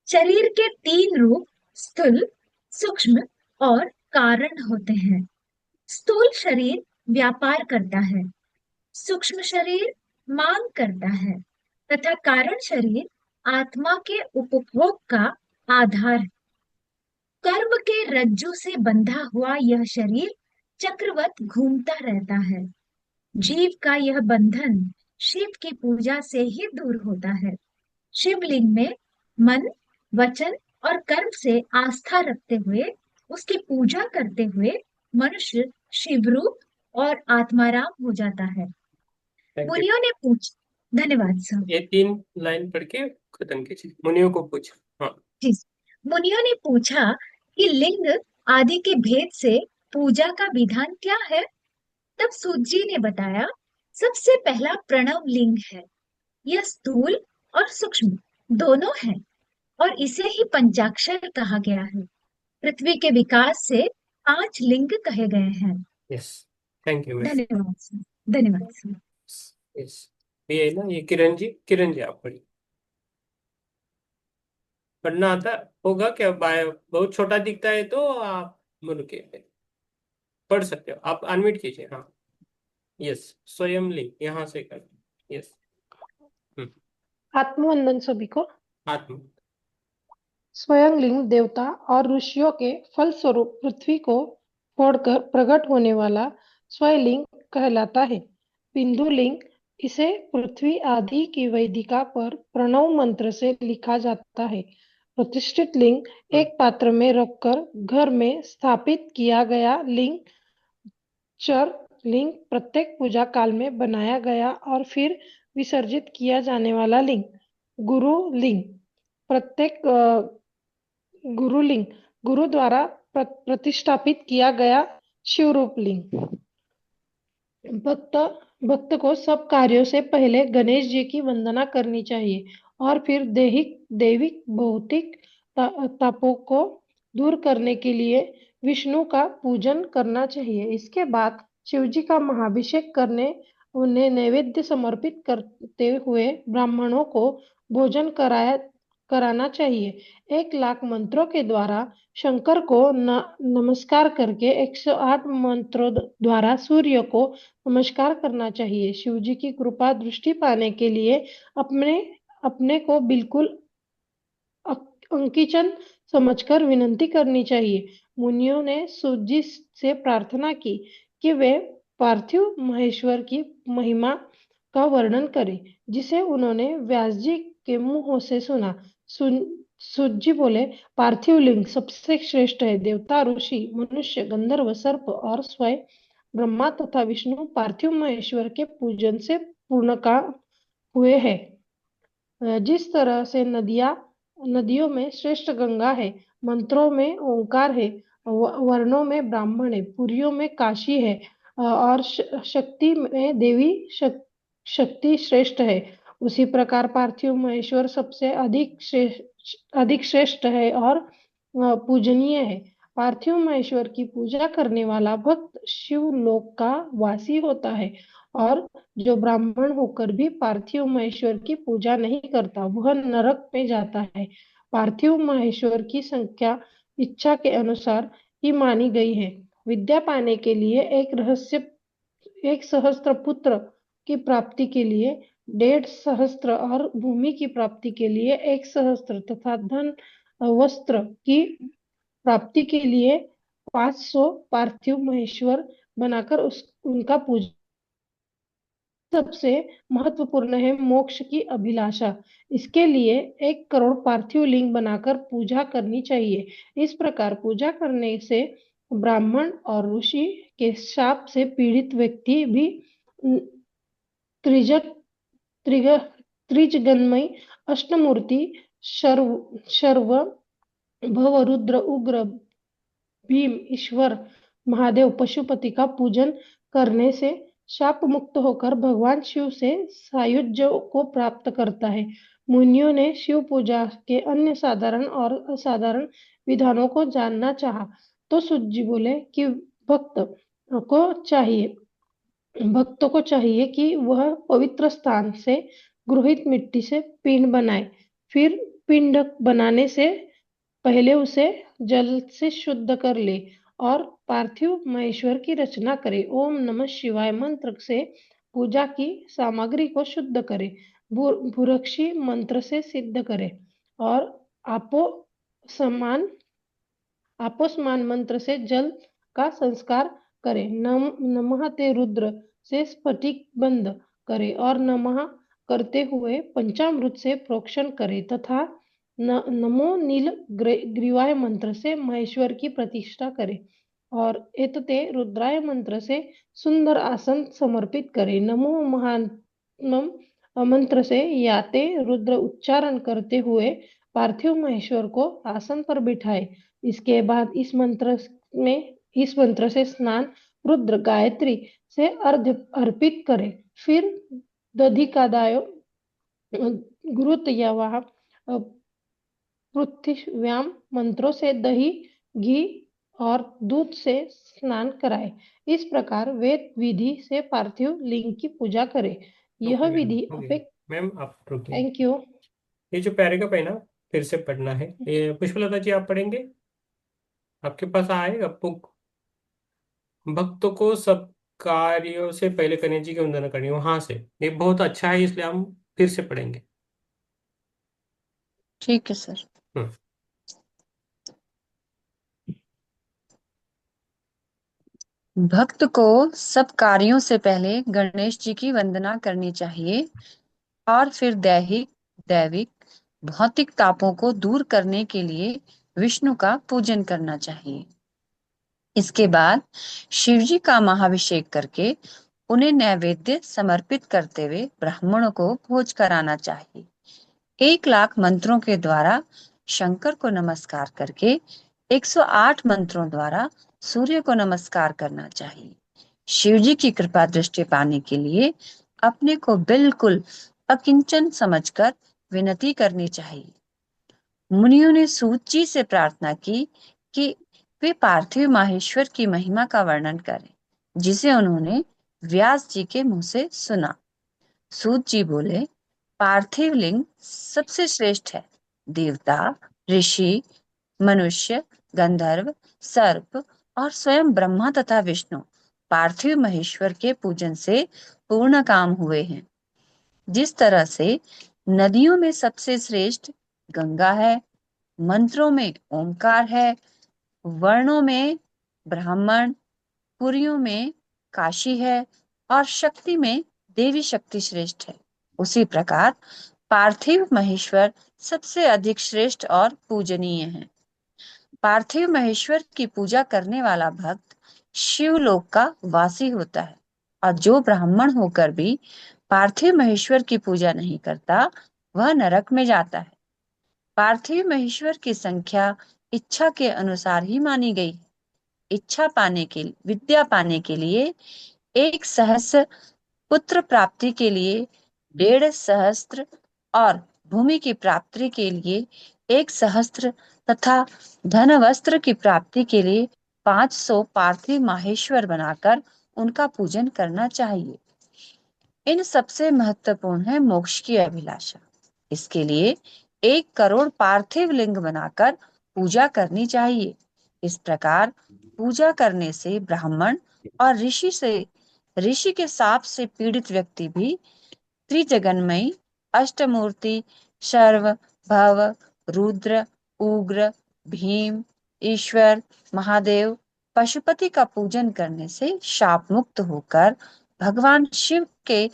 शरीर के 3 रूप स्थूल, सूक्ष्म और कारण होते हैं। स्थूल शरीर व्यापार करता है, सूक्ष्म शरीर मांग करता है तथा कारण शरीर आत्मा के उपभोग का आधार है। कर्म के रज्जु से बंधा हुआ यह शरीर चक्रवत घूमता रहता है। जीव का यह बंधन शिव की पूजा से ही दूर होता है। शिवलिंग में मन, वचन और कर्म से आस्था रखते हुए उसकी पूजा करते हुए मनुष्य शिवरूप और आत्माराम हो जाता है। Thank you. मुनियों ने पूछ धन्यवाद सर। ये 3 लाइन पढ़ के खत्म कीजिए। मुनियों को पूछ। हाँ, जी, मुनियों ने पूछा कि लिंग आदि के भेद से पूजा का विधान क्या है। तब सूत जी ने बताया, सबसे पहला प्रणव लिंग है। यह स्थूल और सूक्ष्म दोनों है और इसे ही पंचाक्षर कहा गया है। पृथ्वी के विकास से 5 लिंग कहे गए हैं। Yes, thank you miss. धन्यवाद सर। धन्यवाद सर। यस, ये है ना, ये किरण जी आप पढ़िए। पढ़ना आता होगा क्या? बहुत छोटा दिखता है तो आप मुड़ के पढ़ सकते हो। आप अनम्यूट कीजिए। हाँ, यस, स्वयं लिंग यहाँ से कर। यस, आत्मवंदन सभी को। आत्म स्वयं लिंग देवता और ऋषियों के फलस्वरूप पृथ्वी को फोड़कर प्रकट होने वाला स्वयंलिंग कहलाता है। बिंदु लिंग इसे पृथ्वी आदि की वेदिका पर प्रणव मंत्र से लिखा जाता है। प्रतिष्ठित लिंग एक पात्र में रखकर घर में स्थापित किया गया लिंग। चर लिंग प्रत्येक पूजा काल में बनाया गया और फिर विसर्जित किया जाने वाला लिंग। गुरु लिंग प्रत्येक गुरुलिंग गुरु द्वारा प्रतिष्ठापित किया गया शिवरूप लिंग। भक्त को सब कार्यों से पहले गणेश जी की वंदना करनी चाहिए और फिर दैविक भौतिक तापों को दूर करने के लिए विष्णु का पूजन करना चाहिए। इसके बाद शिव जी का महाभिषेक करने उन्हें नैवेद्य समर्पित करते हुए ब्राह्मणों को भोजन कराना चाहिए। 1,00,000 मंत्रों के द्वारा शंकर को नमस्कार करके 108 मंत्रों द्वारा सूर्य को नमस्कार करना चाहिए। शिव जी की कृपा दृष्टि पाने के लिए अपने को बिल्कुल अंकिचन समझकर विनती करनी चाहिए। मुनियों ने सूत जी से प्रार्थना की कि वे पार्थिव महेश्वर की महिमा का वर्णन करें, जिसे उन्होंने व्यास जी के मुंह से सुना। सूत जी बोले, पार्थिव लिंग सबसे श्रेष्ठ है। देवता, ऋषि, मनुष्य, गंधर्व, सर्प और स्वयं ब्रह्मा तथा विष्णु पार्थिव महेश्वर के पूजन से पूर्ण का हुए हैं। जिस तरह से नदियों में श्रेष्ठ गंगा है, मंत्रों में ओंकार है, वर्णों में ब्राह्मण है, पुरियों में काशी है और शक्ति में देवी शक्ति श्रेष्ठ है, उसी प्रकार पार्थिव महेश्वर सबसे अधिक श्रेष्ठ है और पूजनीय है। पार्थिव महेश्वर की पूजा करने वाला भक्त शिवलोक का वासी होता है, और जो ब्राह्मण होकर भी पार्थिव महेश्वर की पूजा नहीं करता वह नरक में जाता है। पार्थिव महेश्वर की संख्या इच्छा के अनुसार ही मानी गई है। विद्या पाने के लिए एक सहस्त्र पुत्र की प्राप्ति के लिए 1.5 सहस्त्र और भूमि की प्राप्ति के लिए 1 सहस्त्र तथा धन वस्त्र की प्राप्ति के लिए 500 पार्थिव महेश्वर बनाकर उनका पूजन। सबसे महत्वपूर्ण है मोक्ष की अभिलाषा। इसके लिए 1 करोड़ पार्थिव लिंग बनाकर पूजा करनी चाहिए। इस प्रकार पूजा करने से ब्राह्मण और ऋषि के शाप से पीड़ित व्यक्ति भी त्रिजगन्मयी अष्टमूर्ति शर्व भव रुद्र उग्र भीम ईश्वर महादेव पशुपति का पूजन करने से शाप मुक्त होकर भगवान शिव से सायुज्य को प्राप्त करता है। मुनियों ने शिव पूजा के अन्य साधारण और असाधारण विधानों को जानना चाहा, तो सूत जी बोले कि भक्तों को चाहिए कि वह पवित्र स्थान से गृहित मिट्टी से पिंड बनाए। फिर पिंड बनाने से पहले उसे जल से शुद्ध कर ले और पार्थिव महेश्वर की रचना करे। ओम नमः शिवाय मंत्र से पूजा की सामग्री को शुद्ध करे। भूरक्षी मंत्र से सिद्ध करे और आपोस्मान मंत्र से जल का संस्कार करे। नमः ते रुद्र से स्फटिक बंद करे और नमः करते हुए पंचामृत से प्रोक्षण करे तथा नमो नील ग्रीवाय मंत्र से महेश्वर की प्रतिष्ठा करे और एतते रुद्राय मंत्र से सुंदर आसन समर्पित करे। नमो महात्मम मंत्र से याते रुद्र उच्चारण करते हुए पार्थिव महेश्वर को आसन पर बिठाए। इसके बाद इस मंत्र से स्नान रुद्र गायत्री से अर्घ्य अर्पित करे। फिर दधिकादाय गुरुतयवाह पृथ्व्याम मंत्रों से दही घी और दूध से स्नान कराए। इस प्रकार वेद विधि से पार्थिव लिंग की पूजा करे। यह विधि मैम आप रुकिए। Thank you. ये जो पैराग्राफ है ना, फिर से पढ़ना है। ये पुष्पलता जी आप पढ़ेंगे? आपके पास आएगा बुक। भक्तों को सब कार्यों से पहले गणेश जी की वंदना करनी है, वहां से। ये बहुत अच्छा है, इसलिए हम फिर से पढ़ेंगे। ठीक है सर। भक्त को सब कार्यों से पहले गणेश जी की वंदना करनी चाहिए और फिर दैविक भौतिक तापों को दूर करने के लिए विष्णु का पूजन करना चाहिए। इसके बाद शिव जी का महाभिषेक करके उन्हें नैवेद्य समर्पित करते हुए ब्राह्मणों को भोज कराना चाहिए। 1 लाख मंत्रों के द्वारा शंकर को नमस्कार करके 108 मंत्रों द्वारा सूर्य को नमस्कार करना चाहिए। शिव जी की कृपा दृष्टि पाने के लिए अपने को बिल्कुल अकिंचन समझकर विनती करनी चाहिए। मुनियों ने सूत जी से प्रार्थना की कि वे पार्थिव माहेश्वर की महिमा का वर्णन करें, जिसे उन्होंने व्यास जी के मुंह से सुना। सूत जी बोले, पार्थिव लिंग सबसे श्रेष्ठ है। देवता, ऋषि, मनुष्य, गंधर्व, सर्प और स्वयं ब्रह्मा तथा विष्णु पार्थिव महेश्वर के पूजन से पूर्ण काम हुए हैं। जिस तरह से नदियों में सबसे श्रेष्ठ गंगा है, मंत्रों में ओंकार है, वर्णों में ब्राह्मण, पुरियों में काशी है और शक्ति में देवी शक्ति श्रेष्ठ है, उसी प्रकार पार्थिव महेश्वर सबसे अधिक श्रेष्ठ और पूजनीय है। पार्थिव महेश्वर की पूजा करने वाला भक्त शिवलोक का वासी होता है, और जो ब्राह्मण होकर भी पार्थिव महेश्वर की पूजा नहीं करता वह नरक में जाता है। पार्थिव महेश्वर की संख्या इच्छा के अनुसार ही मानी गई है। विद्या पाने के लिए 1 सहस्र पुत्र प्राप्ति के लिए 1.5 सहस्त्र और भूमि की प्राप्ति के लिए 1 सहस्त्र तथा धन वस्त्र की प्राप्ति के लिए 500 पार्थिव माहेश्वर बनाकर उनका पूजन करना चाहिए। इन सबसे महत्वपूर्ण है मोक्ष की अभिलाषा। इसके लिए 1 करोड़ पार्थिव लिंग बनाकर पूजा करनी चाहिए। इस प्रकार पूजा करने से ब्राह्मण और ऋषि के शाप से पीड़ित व्यक्ति भी त्रिजगन्मयी अष्टमूर्ति शर्व भव रुद्र उग्र भीम ईश्वर महादेव पशुपति का पूजन करने से शाप मुक्त होकर भगवान शिव के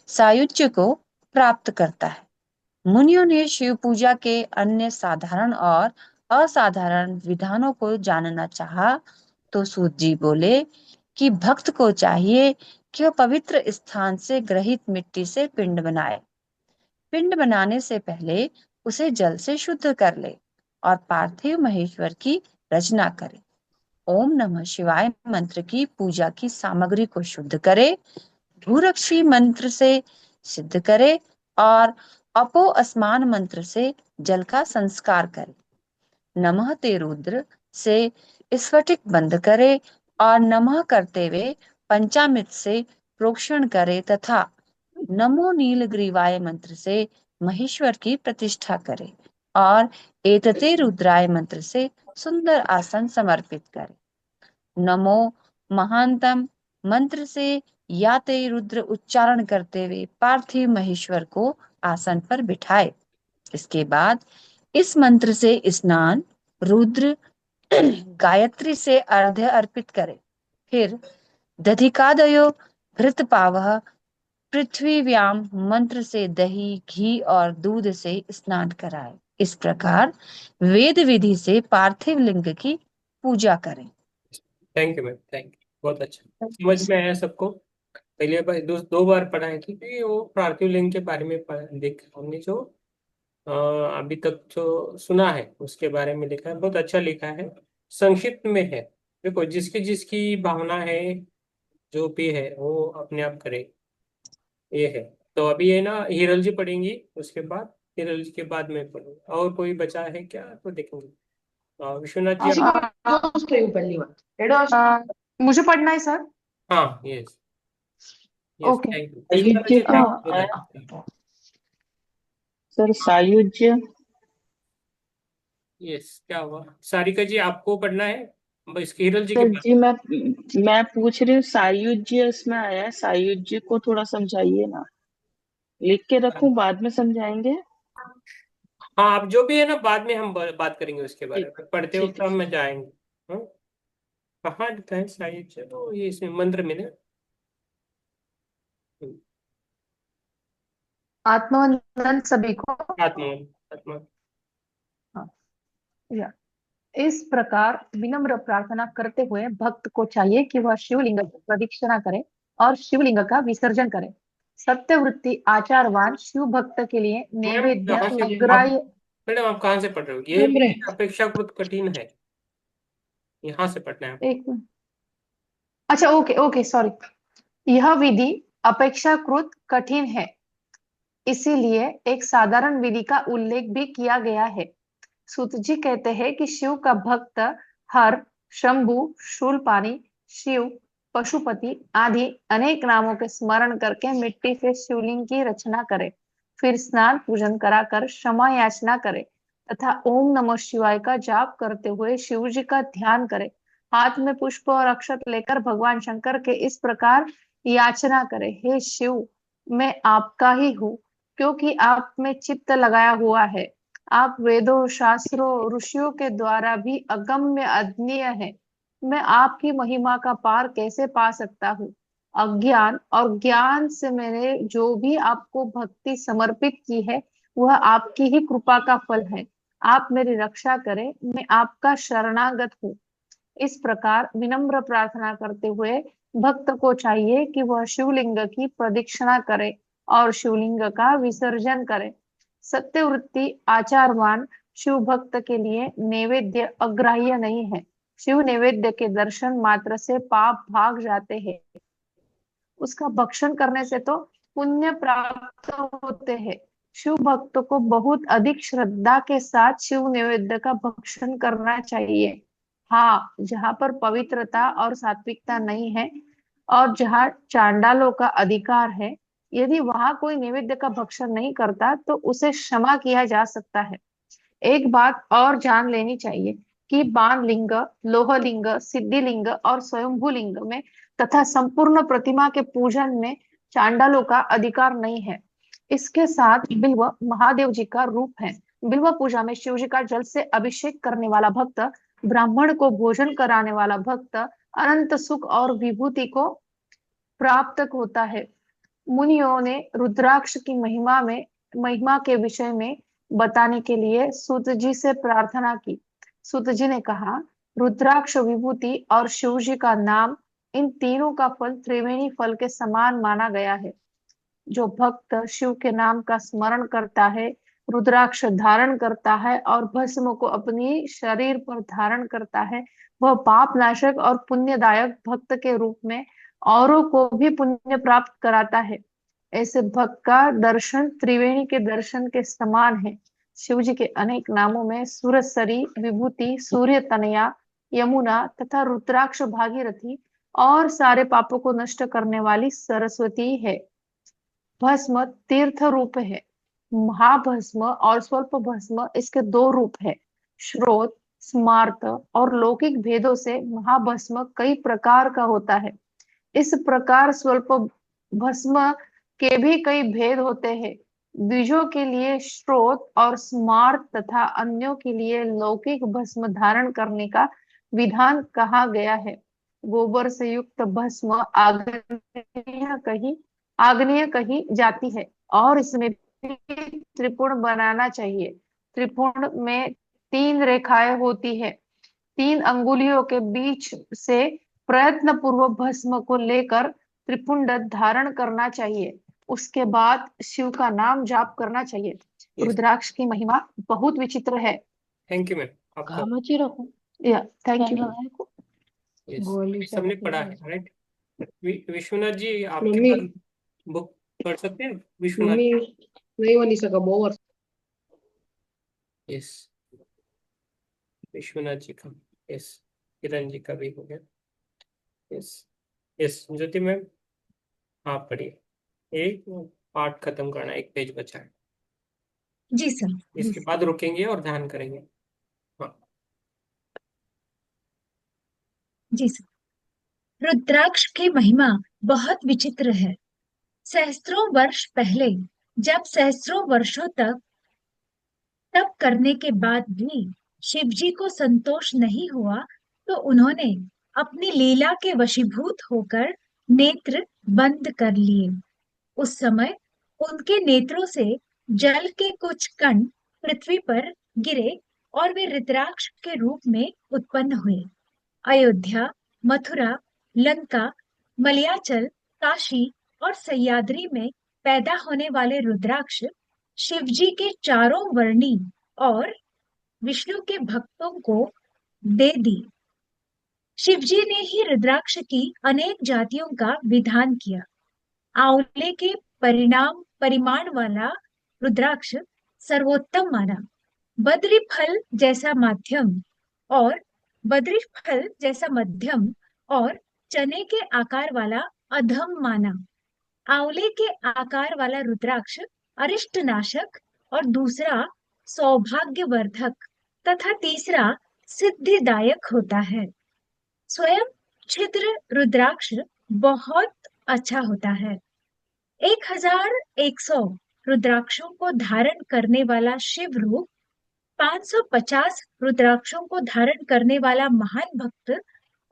सायुज्य को प्राप्त करता है। मुनियों ने शिव पूजा के अन्य साधारण और असाधारण विधानों को जानना चाहा तो सूत जी बोले कि भक्त को चाहिए कि वह पवित्र स्थान से ग्रहित मिट्टी से पिंड बनाए। पिंड बनाने से पहले उसे जल से शुद्ध कर ले और पार्थिव महेश्वर की रचना करे। ओम नमः शिवाय मंत्र की पूजा की सामग्री को शुद्ध करे, भूरक्षी मंत्र से सिद्ध करे और अपो अस्मान मंत्र से जल का संस्कार करे। नमः ते रुद्र से स्फटिक बंद करे और नमः करते हुए पंचामृत से प्रोक्षण करे तथा नमो नीलग्रीवाय मंत्र से महेश्वर की प्रतिष्ठा करे और एतते रुद्राय मंत्र से सुंदर आसन समर्पित करे। नमो महानतम मंत्र से याते रुद्र उच्चारण करते हुए पार्थिव महेश्वर को आसन पर बिठाए। इसके बाद इस मंत्र से स्नान रुद्र गायत्री से अर्घ्य अर्पित करे। फिर दधिकादयो घृत पावह पृथ्वी व्याम मंत्र से दही घी और दूध से स्नान कराए। इस प्रकार वेद विधि से पार्थिव लिंग की पूजा करें। Thank you ma'am, thank you, बहुत अच्छा समझ में आया सबको। पहले बार 2 बार पढ़ा है क्योंकि वो पार्थिव लिंग के बारे में देख हमने जो अभी तक जो सुना है उसके बारे में लिखा है, बहुत अच्छा लिखा है, संक्षिप्त में है। देखो जिसकी जिसकी भावना है जो भी है वो अपने आप करे, ये है। तो अभी है ना हिरल जी पढ़ेंगी, उसके बाद हिरल जी के बाद मैं पढ़ूंगा। और कोई बचा है क्या तो देखेंगे। विश्वनाथ जी आप। मुझे पढ़ना है सर। हाँ, yes yes, okay. Thank you Vishwanath ji, thank you. Sir Sayujya. Yes, क्या हुआ सारिका जी, आपको पढ़ना है बस हिरल जी के सर बाद। जी मैं पूछ रही हूँ सायुज्य इसमें आया है, सायुज्य को थोड़ा समझाइए ना। लिख के रखूं, बाद में समझाएंगे। हाँ, आप जो भी है ना बाद में हम बात करेंगे उसके बारे में, पढ़ते ठीक वक्त है। हम में जाएंगे। हाँ? कहाँ लिखा है शायद, चलो ये इसमें मंत्र में ना। आत्मवंदन सभी को। आत्मा आत्मा। हाँ, या। इस प्रकार विनम्र प्रार्थना करते हुए भक्त को चाहिए कि वह शिवलिंग की प्रदक्षिणा करे और शिवलिंग का विसर्जन करे। सत्यवृत्ति आचारवान शिव भक्त के लिए मैम नैवेद्य कहाँ से अग्राह्य। मैडम आप कहाँ से पढ़ रहे हो? ये भी अपेक्षाकृत कठिन है, यहाँ से पढ़ना है आपको। एक मिनट। अच्छा, ओके ओके, सॉरी। यह विधि अपेक्षाकृत कठिन है, इसीलिए एक साधारण विधि का उल्लेख भी किया गया है। सूत जी कहते हैं कि शिव का भक्त हर, शंभु, शूलपाणी, शिव, पशुपति आदि अनेक नामों के स्मरण करके मिट्टी से शिवलिंग की रचना करे, फिर स्नान पूजन कराकर क्षमा याचना करे तथा ओम नमः शिवाय का जाप करते हुए शिव जी का ध्यान करे। हाथ में पुष्प और अक्षत लेकर भगवान शंकर के इस प्रकार याचना करे, हे शिव, मैं आपका ही हूँ, क्योंकि आप में चित्त लगाया हुआ है। आप वेदों, शास्त्रों, ऋषियों के द्वारा भी अगम्य अज्ञेय है। मैं आपकी महिमा का पार कैसे पा सकता हूँ? अज्ञान और ज्ञान से मैंने जो भी आपको भक्ति समर्पित की है वह आपकी ही कृपा का फल है। आप मेरी रक्षा करें, मैं आपका शरणागत हूँ। इस प्रकार विनम्र प्रार्थना करते हुए भक्त को चाहिए कि वह शिवलिंग की प्रदक्षिणा करे और शिवलिंग का विसर्जन करे। सत्यवृत्ति आचारवान शिव भक्त के लिए नैवेद्य अग्राह्य नहीं है। शिव नैवेद्य के दर्शन मात्र से पाप भाग जाते हैं। उसका भक्षण करने से तो पुण्य प्राप्त होते हैं। शिव भक्तों को बहुत अधिक श्रद्धा के साथ शिव नैवेद्य का भक्षण करना चाहिए। हाँ, जहाँ पर पवित्रता और सात्विकता नहीं है और जहाँ चांडालों का अधिकार है, यदि वहां कोई नैवेद्य का भक्षण नहीं करता तो उसे क्षमा किया जा सकता है। एक बात और जान लेनी चाहिए कि बाण लिंग, लोह लिंग, सिद्धि लिंग और स्वयंभू लिंग में तथा संपूर्ण प्रतिमा के पूजन में चांडालों का अधिकार नहीं है। इसके साथ बिल्व महादेव जी का रूप है। बिल्व पूजा में शिव जी का जल से अभिषेक करने वाला भक्त, ब्राह्मण को भोजन कराने वाला भक्त अनंत सुख और विभूति को प्राप्त होता है। मुनियों ने रुद्राक्ष की महिमा के विषय में बताने के लिए सूत जी से प्रार्थना की। सूत जी ने कहा, रुद्राक्ष विभूति और शिव जी का नाम, इन तीनों का फल त्रिवेणी फल के समान माना गया है। जो भक्त शिव के नाम का स्मरण करता है, रुद्राक्ष धारण करता है और भस्म को अपनी शरीर पर धारण करता है, वह पाप नाशक और पुण्यदायक भक्त के रूप में औरों को भी पुण्य प्राप्त कराता है। ऐसे भक्त का दर्शन त्रिवेणी के दर्शन के समान है। शिव जी के अनेक नामों में सुरसरी, विभूति, सूर्य तनया, यमुना तथा रुद्राक्ष भागीरथी और सारे पापों को नष्ट करने वाली सरस्वती है। भस्म तीर्थ रूप है। महाभस्म और स्वल्प भस्म इसके दो रूप है। श्रोत, स्मार्त और लौकिक भेदों से महाभस्म कई प्रकार का होता है। इस प्रकार स्वल्प भस्म के भी कई भेद होते हैं। द्विजों के लिए श्रोत और स्मार्त तथा अन्यों के लिए लौकिक भस्म धारण करने का विधान कहा गया है। गोबर से युक्त भस्म आग्नेय कही जाती है और इसमें भी त्रिपुण बनाना चाहिए। त्रिपुण में 3 रेखाएं होती है। 3 अंगुलियों के बीच से प्रयत्न पूर्वक भस्म को लेकर त्रिपुंड धारण करना चाहिए। उसके बाद शिव का नाम जाप करना चाहिए। रुद्राक्ष की महिमा बहुत विचित्र है। थैंक यू मैम, आपका घामाची रखूं या थैंक क्या यू। लगाए को yes, गोली से सबने रखी पढ़ा है। है राइट। विश्वनाथ जी आपके मम्मी पास बुक पढ़ सकते हैं विश्वनाथ? मम्मी नहीं बनी सका बहुत। यस, विश्वनाथ जी का, यस, किरण जी का भी हो गया। यस यस, ज्योति मैम आप पढ़िए। एक पार्ट खत्म करना, एक पेज बचा है, जी सर। जी इसके बाद रुकेंगे और ध्यान करेंगे। हाँ, जी सर। रुद्राक्ष की महिमा बहुत विचित्र है। सहस्त्रों वर्ष पहले, जब सहस्त्रों वर्षों तक तप करने के बाद भी शिव जी को संतोष नहीं हुआ, तो उन्होंने अपनी लीला के वशीभूत होकर नेत्र बंद कर लिए। उस समय उनके नेत्रों से जल के कुछ कण पृथ्वी पर गिरे और वे रुद्राक्ष के रूप में उत्पन्न हुए। अयोध्या, मथुरा, लंका, मलयाचल, काशी और सह्याद्री में पैदा होने वाले रुद्राक्ष शिव जी के चारों वर्णी और विष्णु के भक्तों को दे दी। शिव जी ने ही रुद्राक्ष की अनेक जातियों का विधान किया। आंवले के परिमाण वाला रुद्राक्ष सर्वोत्तम माना। बद्री फल जैसा मध्यम और चने के आकार वाला अधम माना। आंवले के आकार वाला रुद्राक्ष अरिष्ट नाशक और दूसरा सौभाग्यवर्धक तथा तीसरा सिद्धिदायक होता है। स्वयं छिद्र रुद्राक्ष बहुत अच्छा होता है। 1100 रुद्राक्षों को धारण करने वाला शिव रूप, 550 रुद्राक्षों को धारण करने वाला महान भक्त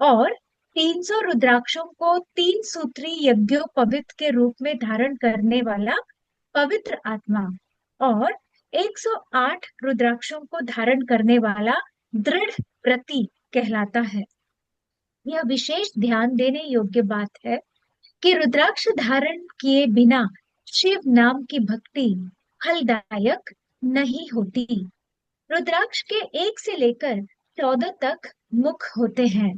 और 300 रुद्राक्षों को 3 सूत्री यज्ञोपवीत के रूप में धारण करने वाला पवित्र आत्मा और 108 रुद्राक्षों को धारण करने वाला दृढ़ व्रती कहलाता है। यह विशेष ध्यान देने योग्य बात है कि रुद्राक्ष धारण किए बिना शिव नाम की भक्ति फलदायक नहीं होती। रुद्राक्ष के 1 से लेकर 14 तक मुख होते हैं।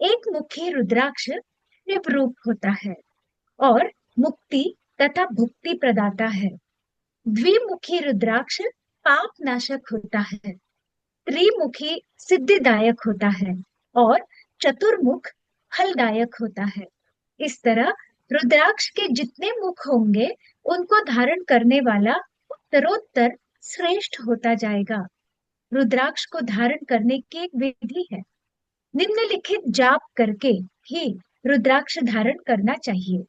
एक मुखी रुद्राक्ष शिव रूप होता है। और मुक्ति तथा भुक्ति प्रदाता है। द्विमुखी रुद्राक्ष पाप नाशक होता है, त्रिमुखी सिद्धिदायक होता है और चतुर्मुख फलदायक होता है। इस तरह रुद्राक्ष के जितने मुख होंगे उनको धारण करने वाला उत्तरोत्तर श्रेष्ठ होता जाएगा। रुद्राक्ष को धारण करने की एक विधि है। निम्नलिखित जाप करके ही रुद्राक्ष धारण करना चाहिए।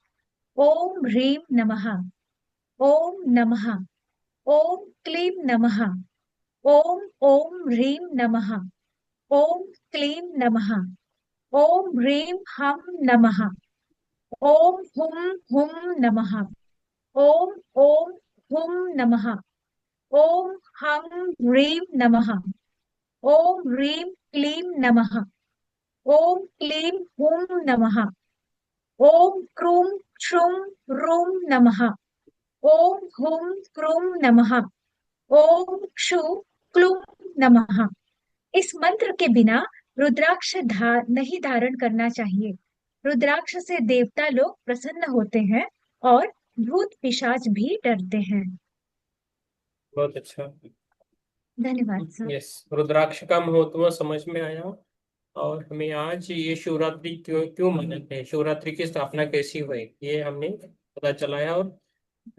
ओम ह्रीम नमः, ओम नमः, ओम क्लीं नमः, ओम ओम ह्रीं नमः, ओम क्लीं नमः, ओम ह्रीं हम नमः, ओम हुम हुम नमः, ओम ओम हुम नमः, ओम हम ह्रीं नमः, ओम ह्रीं क्लीं नमः, ओम क्लीं हुम नमः, ओम क्रूं क्षुं रूं नमः, ओम हुम क्रूं नमः, ओम क्षु क्लूं नमः। इस मंत्र के बिना रुद्राक्ष नहीं धारण करना चाहिए। रुद्राक्ष से देवता लोग प्रसन्न होते हैं और भूत पिशाच भी डरते हैं। बहुत अच्छा। धन्यवाद सर। यस, रुद्राक्ष का महत्व समझ में आया। और हमें आज ये शिवरात्रि क्यों क्यों मनाते हैं, शिवरात्रि की स्थापना कैसी हुई, ये हमने पता चला है। और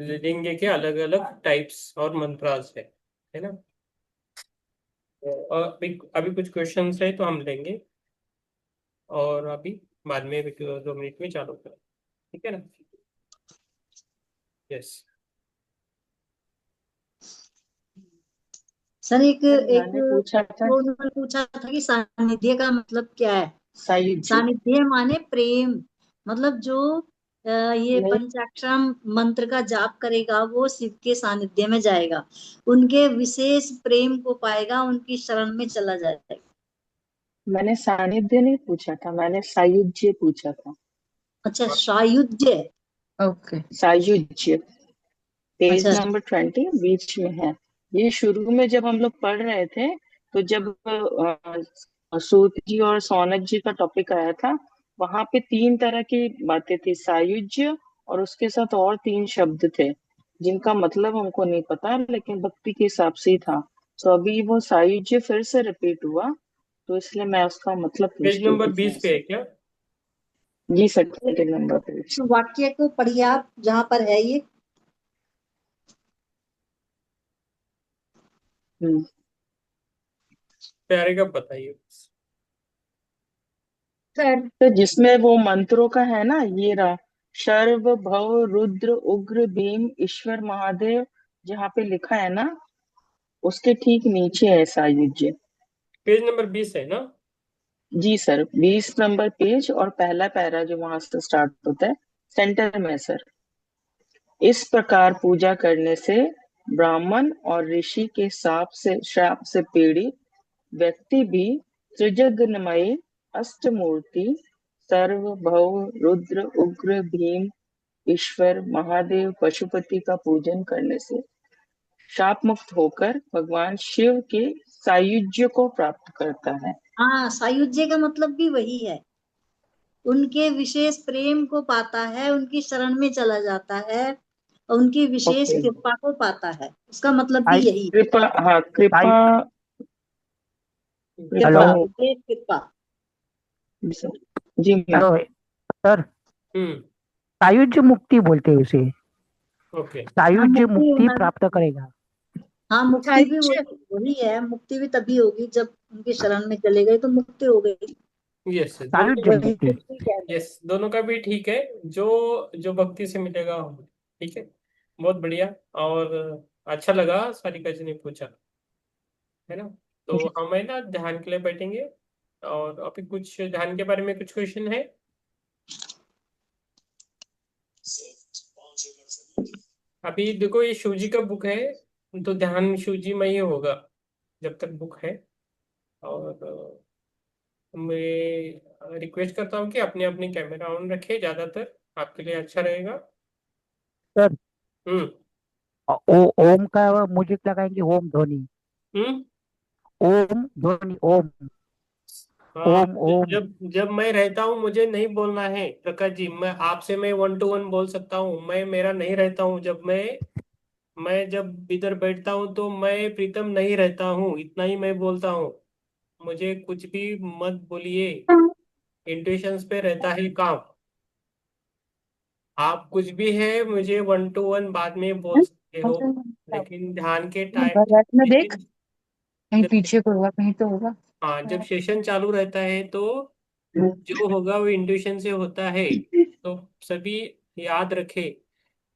लिंग के अलग अलग टाइप्स और मंत्रास है ना। और अभी कुछ क्वेश्चंस है तो हम लेंगे, और अभी बाद में भी 2 मिनट में चालू करें, ठीक है ना। यस सर एक मैंने पूछा था उन्होंने पूछा था कि सानिध्य का मतलब क्या है। सायुज्य। सानिध्य माने प्रेम, मतलब जो ये नहीं, पंचाक्षरम मंत्र का जाप करेगा वो शिव के सानिध्य में जाएगा, उनके विशेष प्रेम को पाएगा, उनकी शरण में चला जाएगा। मैंने सानिध्य नहीं पूछा था, मैंने सायुज्य पूछा था। अच्छा, सायुज्य। ओके। सायुज्य पेज अच्छा नंबर 20 बीच में है। ये शुरू में जब हम लोग पढ़ रहे थे, तो जब सूत जी और सौनक जी का टॉपिक आया था, वहां पे 3 तरह की बातें थी, सायुज्य और उसके साथ और 3 शब्द थे जिनका मतलब हमको नहीं पता, लेकिन भक्ति के हिसाब से ही था। तो अभी वो सायुज्य फिर से रिपीट हुआ, तो इसलिए मैं उसका मतलब पेज पूछती हूँ नंबर कि 20 पे है क्या? जी सर, 20 नंबर पेज। तो वाक्य को पढ़िए आप जहां पर है ये। हम्म प्यारे का बताइए। सर तो जिसमें वो मंत्रों का है ना, ये रहा, शर्व भव रुद्र उग्र भीम ईश्वर महादेव, जहाँ पे लिखा है ना, उसके ठीक नीचे है सायुज्य। पेज नंबर 20 है ना? जी सर, 20 नंबर पेज और पहला पैरा जो वहां से स्टार्ट होता है, सेंटर में सर। इस प्रकार पूजा करने से ब्राह्मण और ऋषि के श्राप से पीड़ित व्यक्ति भी त्रिजगन्मयी अष्टमूर्ति सर्व भव रुद्र उग्र भीम ईश्वर महादेव पशुपति का पूजन करने से शाप मुक्त होकर भगवान शिव के सायुज्य को प्राप्त करता है। हाँ, सायुज्य का मतलब भी वही है, उनके विशेष प्रेम को पाता है, उनकी शरण में चला जाता है और उनकी विशेष ओके, कृपा को पाता है, उसका मतलब भी आई यही है। कृपा, हाँ कृपा, आई कृपा हेलो कृपा, हो। विशेष कृपा। जी मैम। हेलो सर, हम्म। सायुज्य मुक्ति बोलते हैं उसे। ओके। हाँ, सायुज्य मुक्ति मुक्ति होना। प्राप्त करेगा। हाँ, मुक्ति भी सायुज्य वही वही है, मुक्ति भी तभी होगी जब उनकी शरण में चले गए तो मुक्ति हो गई। यस, दोनों सायुज्य का वही मुक्ति। कुछ भी कह दो। यस, दोनों का भी ठीक है। जो जो भक्ति से मिलेगा, ठीक है। बहुत बढ़िया। और अच्छा लगा सारी का ने पूछा, है ना। तो हम है ना ध्यान के लिए बैठेंगे। और अभी कुछ ध्यान के बारे में कुछ क्वेश्चन है? अभी देखो, ये शिव जी का बुक है, तो ध्यान शिव जी में ही होगा जब तक बुक है। और मैं रिक्वेस्ट करता हूँ कि अपने अपने कैमरा ऑन रखे, ज्यादातर आपके लिए अच्छा रहेगा। सर हम्म। ओम का म्यूजिक लगाएंगे, ओम ध्वनि। हम्म। ओम ध्वनि, ओम। हाँ, ओम ओम। जब जब मैं रहता हूँ मुझे नहीं बोलना है प्रकाश जी। मैं आपसे मैं 1 to 1 बोल सकता हूँ। मैं मेरा नहीं रहता हूँ जब मैं जब इधर बैठता हूँ तो मैं प्रीतम नहीं रहता हूँ, इतना ही मैं बोलता हूँ। मुझे कुछ भी मत बोलिए। इंट्यूशंस पे रहता है काम। आप कुछ भी है मुझे 1 to 1 बाद में बोल सकते हो, लेकिन ध्यान के टाइम, में देख, लेकिन कहीं जब, पीछे को होगा, कहीं तो होगा। हाँ, जब सेशन चालू रहता है तो जो होगा वो इंट्यूशन से होता है। तो सभी याद रखे,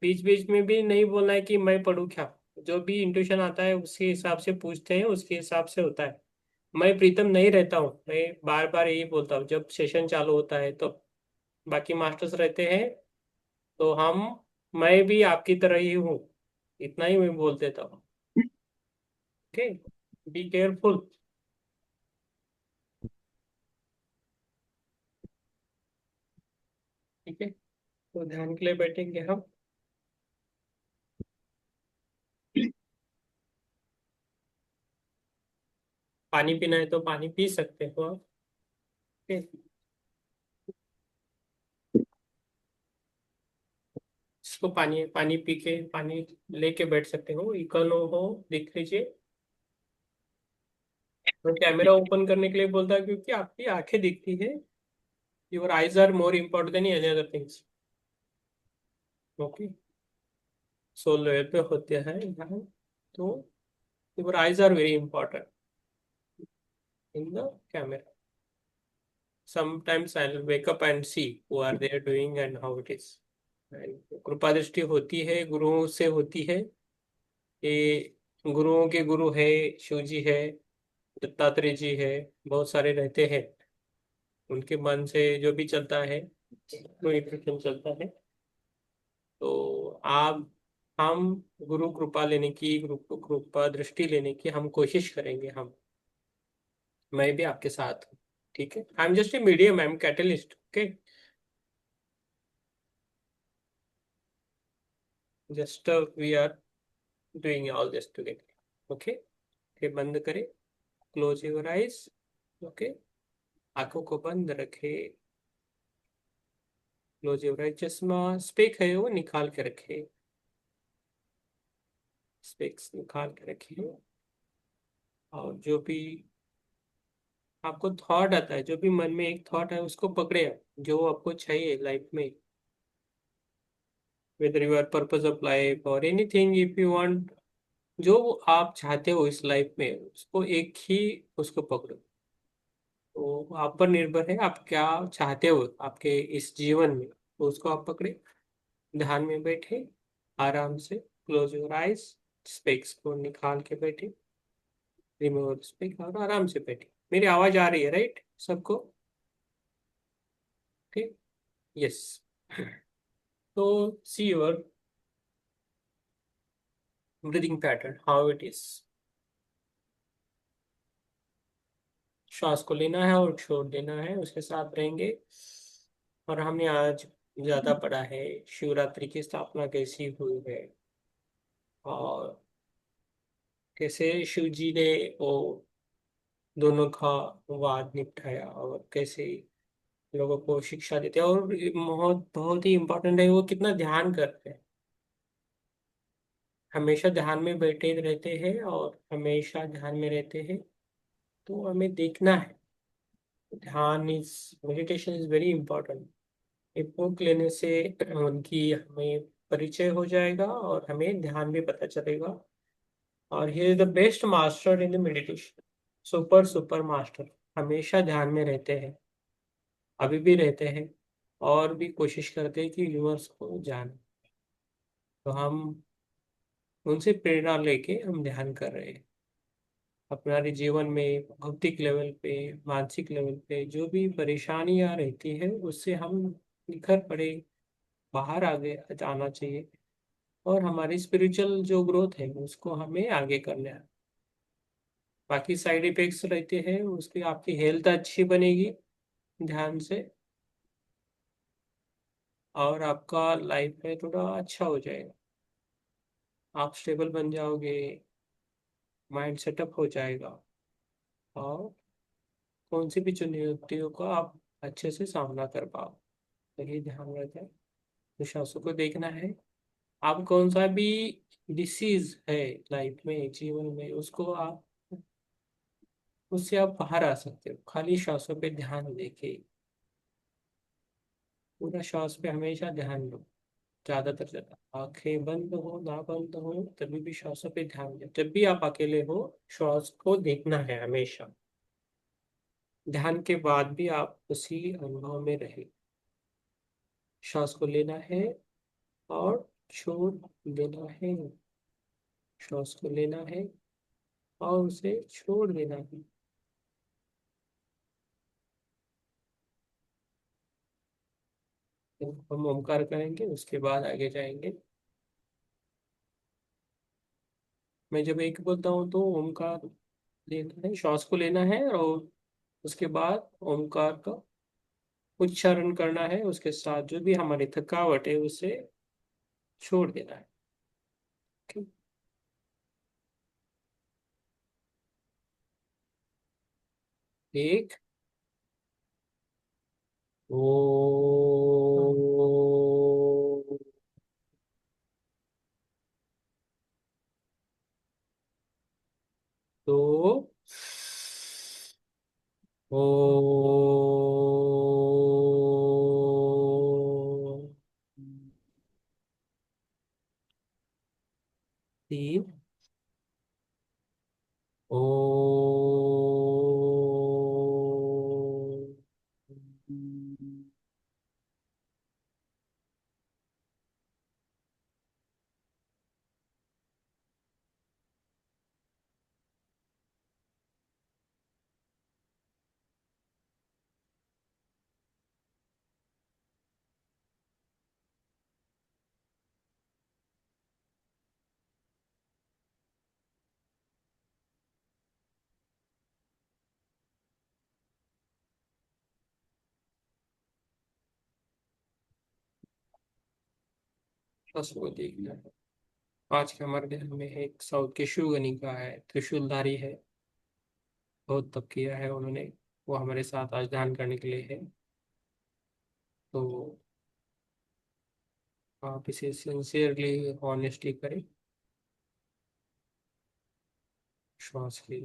बीच बीच में भी नहीं बोलना है कि मैं पढ़ूं क्या। जो भी इंट्यूशन आता है उसके हिसाब से पूछते हैं, उसके हिसाब से होता है। मैं प्रीतम नहीं रहता हूँ, मैं बार बार यही बोलता हूँ जब सेशन चालू होता है तो। बाकी मास्टर्स रहते हैं तो हम, मैं भी आपकी तरह ही हूँ, इतना ही मैं बोल देता हूँ। Okay, be careful. ठीक है, तो ध्यान के लिए बैठेंगे हम। पानी पीना है तो पानी पी सकते हो आप। ओके, इसको पानी पानी पी के पानी लेके बैठ सकते हो, इकोनो हो, दिख लीजिए। तो कैमरा ओपन करने के लिए बोलता है क्योंकि आपकी आंखें दिखती है। Your eyes are more important than any other things. Okay, soul level पे होते हैं यहाँ। तो your eyes are very important in the camera. Sometimes I'll wake up and see who are they doing and how it is. And कृपा दृष्टि होती है, गुरुओं से होती है। ये गुरुओं के गुरु है, शिव जी है, दत्तात्रेय जी है, बहुत सारे रहते हैं। उनके मन से जो भी चलता है वो इंस्ट्रक्शन चलता है। तो आप, हम गुरु कृपा लेने की, गुरु कृपा दृष्टि लेने की हम कोशिश करेंगे। हम, मैं भी आपके साथ हूँ। ठीक है, I am just a medium, I am catalyst. Okay, just we are doing all this together. Okay, फिर बंद करें, क्लोज योर आइज। ओके, आंखों को बंद रखे, क्लोज योर आइज। चश्मा स्पेक है वो निकाल के रखे, स्पेक्स निकाल के रखिए। और जो भी आपको थॉट आता है, जो भी मन में एक थॉट है उसको पकड़े आप, जो आपको चाहिए लाइफ में। Whether you are purpose of life और एनीथिंग इफ यू वांट, जो आप चाहते हो इस लाइफ में उसको एक ही, उसको पकड़ो। तो आप पर निर्भर है आप क्या चाहते हो आपके इस जीवन में, तो उसको आप पकड़े, ध्यान में बैठे, आराम से क्लोज योर आइज, स्पेक्स को निकाल के बैठे, रिमूव स्पेक, और आराम से बैठे। मेरी आवाज आ रही है राइट सबको? ठीक, यस। तो see your breathing pattern how it is. श्वास को लेना है और छोड़ देना है, उसके साथ रहेंगे। और हमने आज ज्यादा पढ़ा है शिवरात्रि की स्थापना कैसी हुई है, और कैसे शिव जी ने वो दोनों का वाद निपटाया, और कैसे लोगों को शिक्षा देते हैं। और बहुत बहुत ही इम्पोर्टेंट है वो कितना ध्यान करते हैं, हमेशा ध्यान में बैठे रहते हैं और हमेशा ध्यान में रहते हैं। तो हमें देखना है, ध्यान is, meditation is very important. ये बुक लेने से उनकी हमें परिचय हो जाएगा और हमें ध्यान भी पता चलेगा। और he is the best master in the meditation, super super master. हमेशा ध्यान में रहते हैं, अभी भी रहते हैं, और भी कोशिश करते हैं कि यूनिवर्स को जाने। तो हम उनसे प्रेरणा लेके हम ध्यान कर रहे हैं। अपने जीवन में भौतिक लेवल पे, मानसिक लेवल पे जो भी परेशानियां रहती है उससे हम निखर पड़े, बाहर आगे आना चाहिए। और हमारी स्पिरिचुअल जो ग्रोथ है उसको हमें आगे करना है। बाकी साइड इफेक्ट्स रहते हैं उसकी, आपकी हेल्थ अच्छी बनेगी ध्यान से, और आपका लाइफ में थोड़ा अच्छा हो जाएगा, आप स्टेबल बन जाओगे, माइंड सेटअप हो जाएगा। और कौन सी भी चुनौतियों का आप अच्छे से सामना कर पाओ। तो ये ध्यान रखें, तो श्वासों को देखना है। आप कौन सा भी डिसीज है लाइफ में, जीवन में, उसको आप, उससे आप बाहर आ सकते हो खाली श्वासों पे ध्यान देके। पूरा श्वास पे हमेशा ध्यान दो, ज्यादातर ज्यादा आंखें बंद हो ना बंद हो, तभी भी श्वासों पे ध्यान दो। जब भी आप अकेले हो, श्वास को देखना है हमेशा। ध्यान के बाद भी आप उसी अनुभव में रहे। श्वास को लेना है और छोड़ देना है। श्वास को लेना है और उसे छोड़ देना है। तो हम ओमकार करेंगे, उसके बाद आगे जाएंगे। मैं जब एक बोलता हूँ तो ओमकार लेना है, श्वास को लेना है, और उसके बाद ओमकार का उच्चारण करना है। उसके साथ जो भी हमारी थकावट है उसे छोड़ देना है। ठीक? एक, ओ, दो, ओ, तीन, ओ, बस वो देखना है। आज के हमारे ध्यान में एक साउथ के शिवगनी का है, त्रिशूलधारी है, बहुत तप किया है उन्होंने। वो हमारे साथ आज ध्यान करने के लिए है। तो आप इसे सिंसियरली ऑनेस्टली करें। श्वास के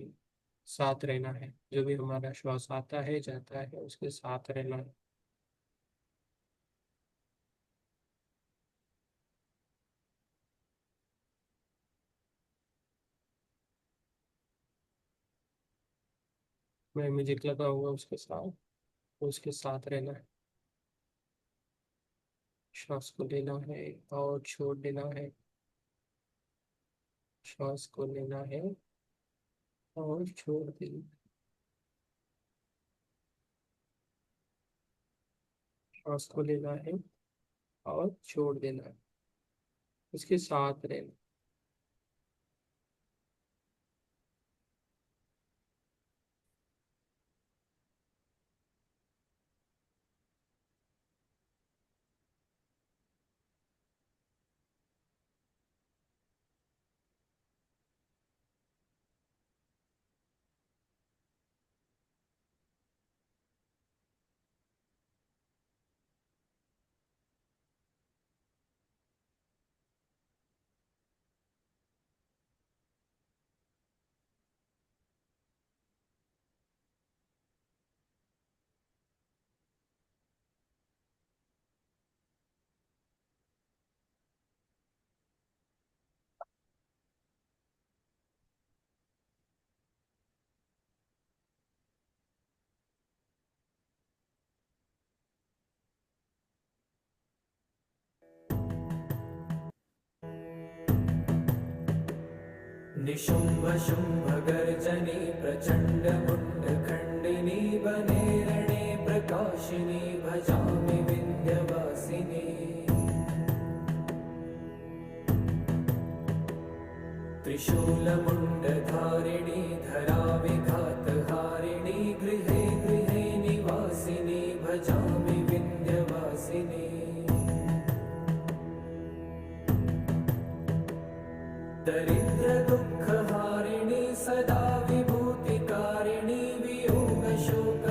साथ रहना है, जो भी हमारा श्वास आता है जाता है उसके साथ रहना है। मैं म्यूजिक लगाऊंगा उसके साथ रहना है। श्वास को लेना है और छोड़ देना है। श्वास को लेना है और छोड़ देना है। श्वास को लेना है और छोड़ देना है, उसके साथ रहना। निशुम्भ शुम्भ गर्जनी प्रचण्ड मुण्ड खण्डिनी वने रणे प्रकाशिनी भजामि विन्ध्यवासिनी। त्रिशूलमुण्डधारिणी धराविघातहारिणी गृहे गृहे निवासिनी भजामि विन्ध्यवासिनी। दरिद्र दुःखहारिणी सदा विभूतिकारिणी वियोग शोक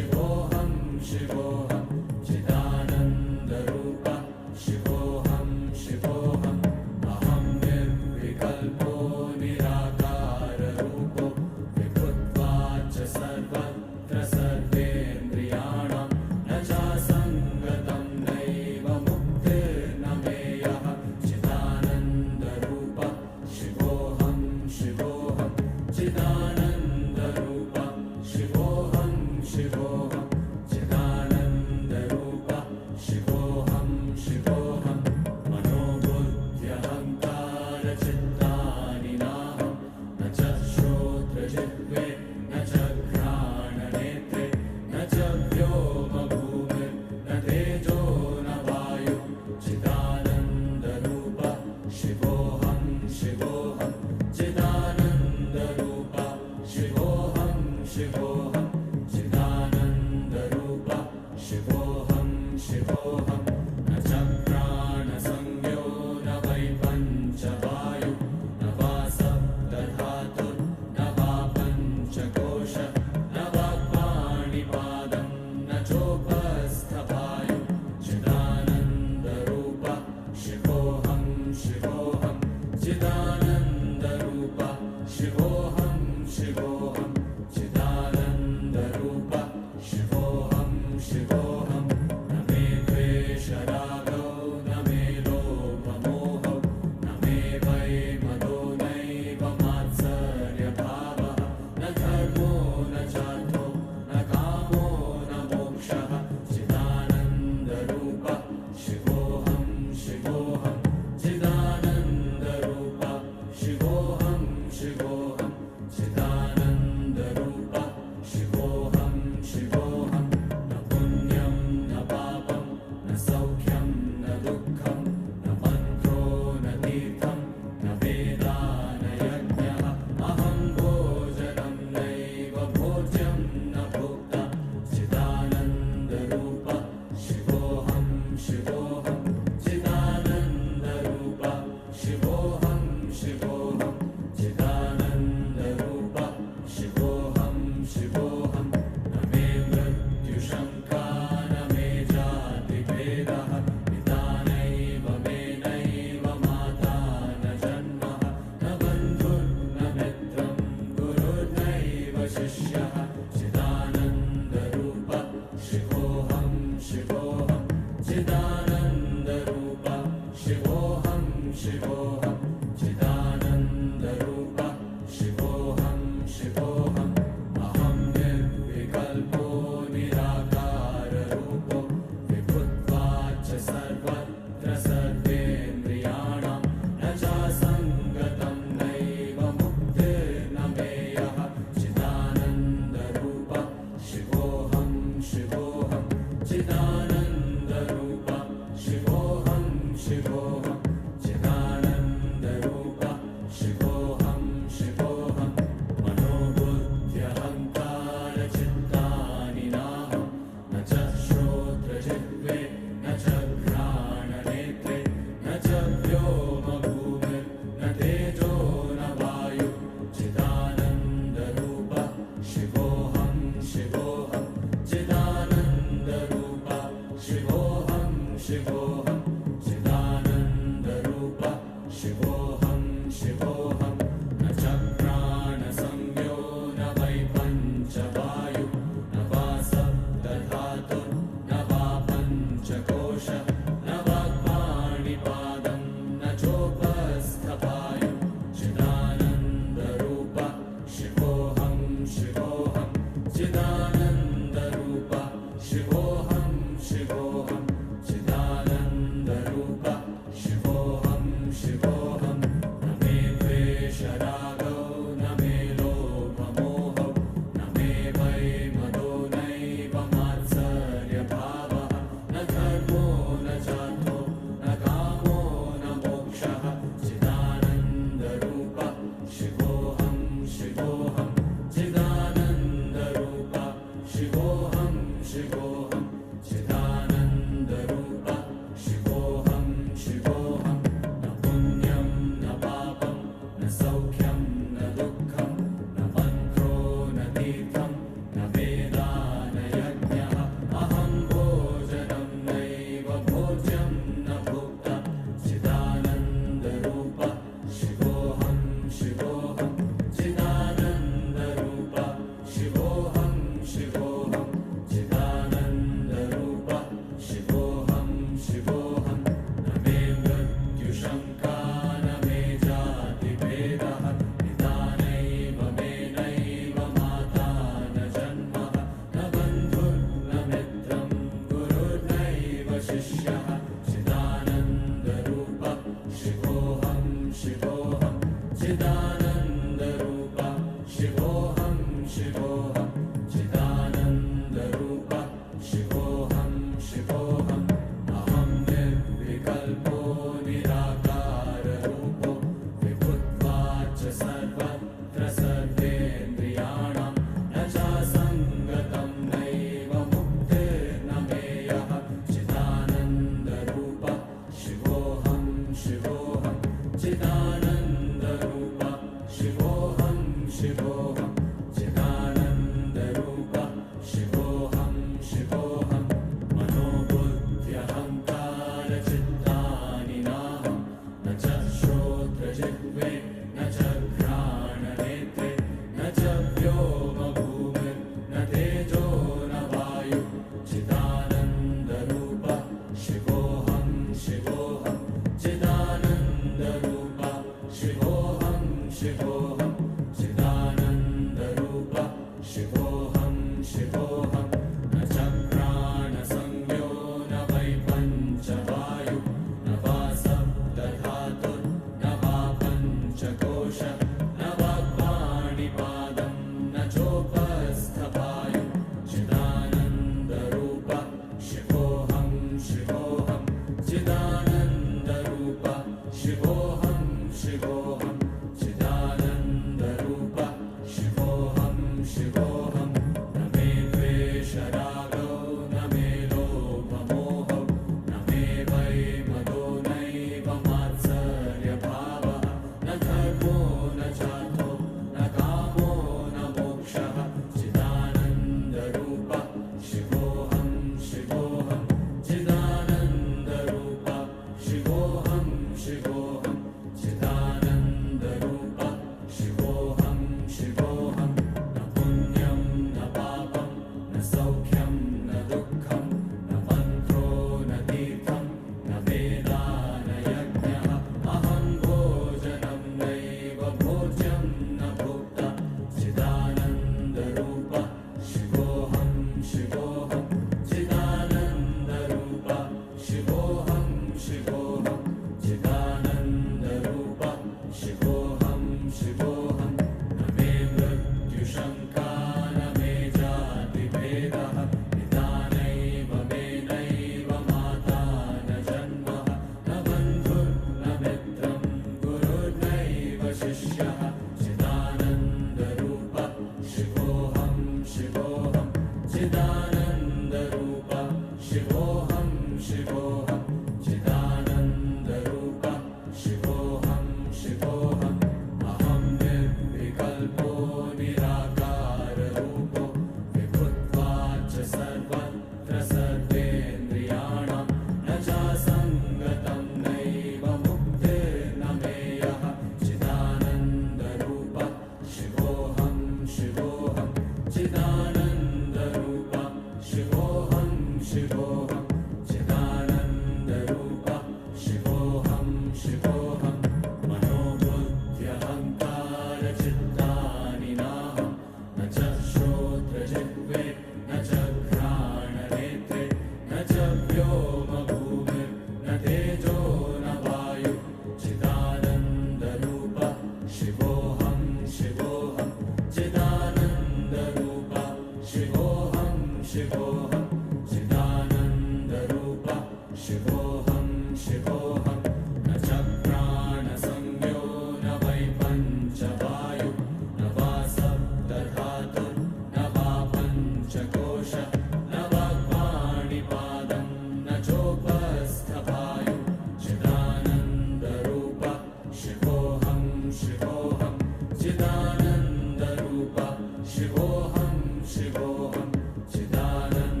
शिवोऽहं शिवोऽहं चिदानन्द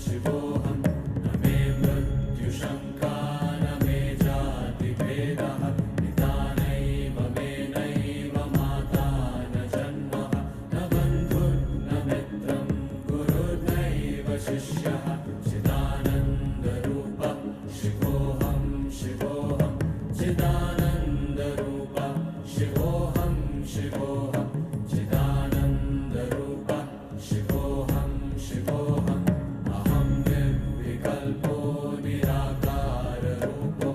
शिवोऽहं न मे मृत्युशङ्का न मे जातिभेदः पितानैव मे नैव माता न जन्मः न बन्धुर्न मित्रं गुरुर्नैव शिष्यः चिदानन्दरूपः शिवोऽहं शिवोऽहं चिदानन्दरूपः शिवोऽहं शिवोऽहं चिदानन्दरूपः शिवोऽहं शिवोऽहम् अहं निर्विकल्पो निराकाररूपो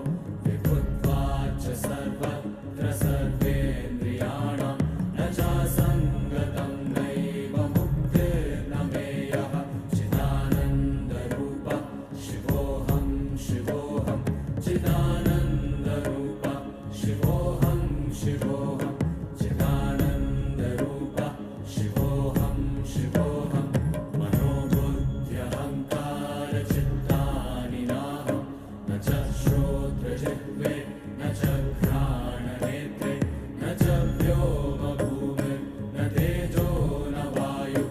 विभुत्वाच्च सर्वत्र सर्वेन्द्रियाणां न चासङ्गतं नैव मुक्तिर्न मेयः चिदानन्दरूपः शिवोऽहं शिवोऽहं चिदानन्दरूपः शिवोऽहं शिवोऽहं चिदानन्दरूपः शिवोऽहं शिवोऽहं मनोबुद्ध्यहङ्कारचित्तानि नाहं न च श्रोत्रजिह्वे न च घ्राणनेत्रे न च व्योमभूमिर्न तेजो न वायु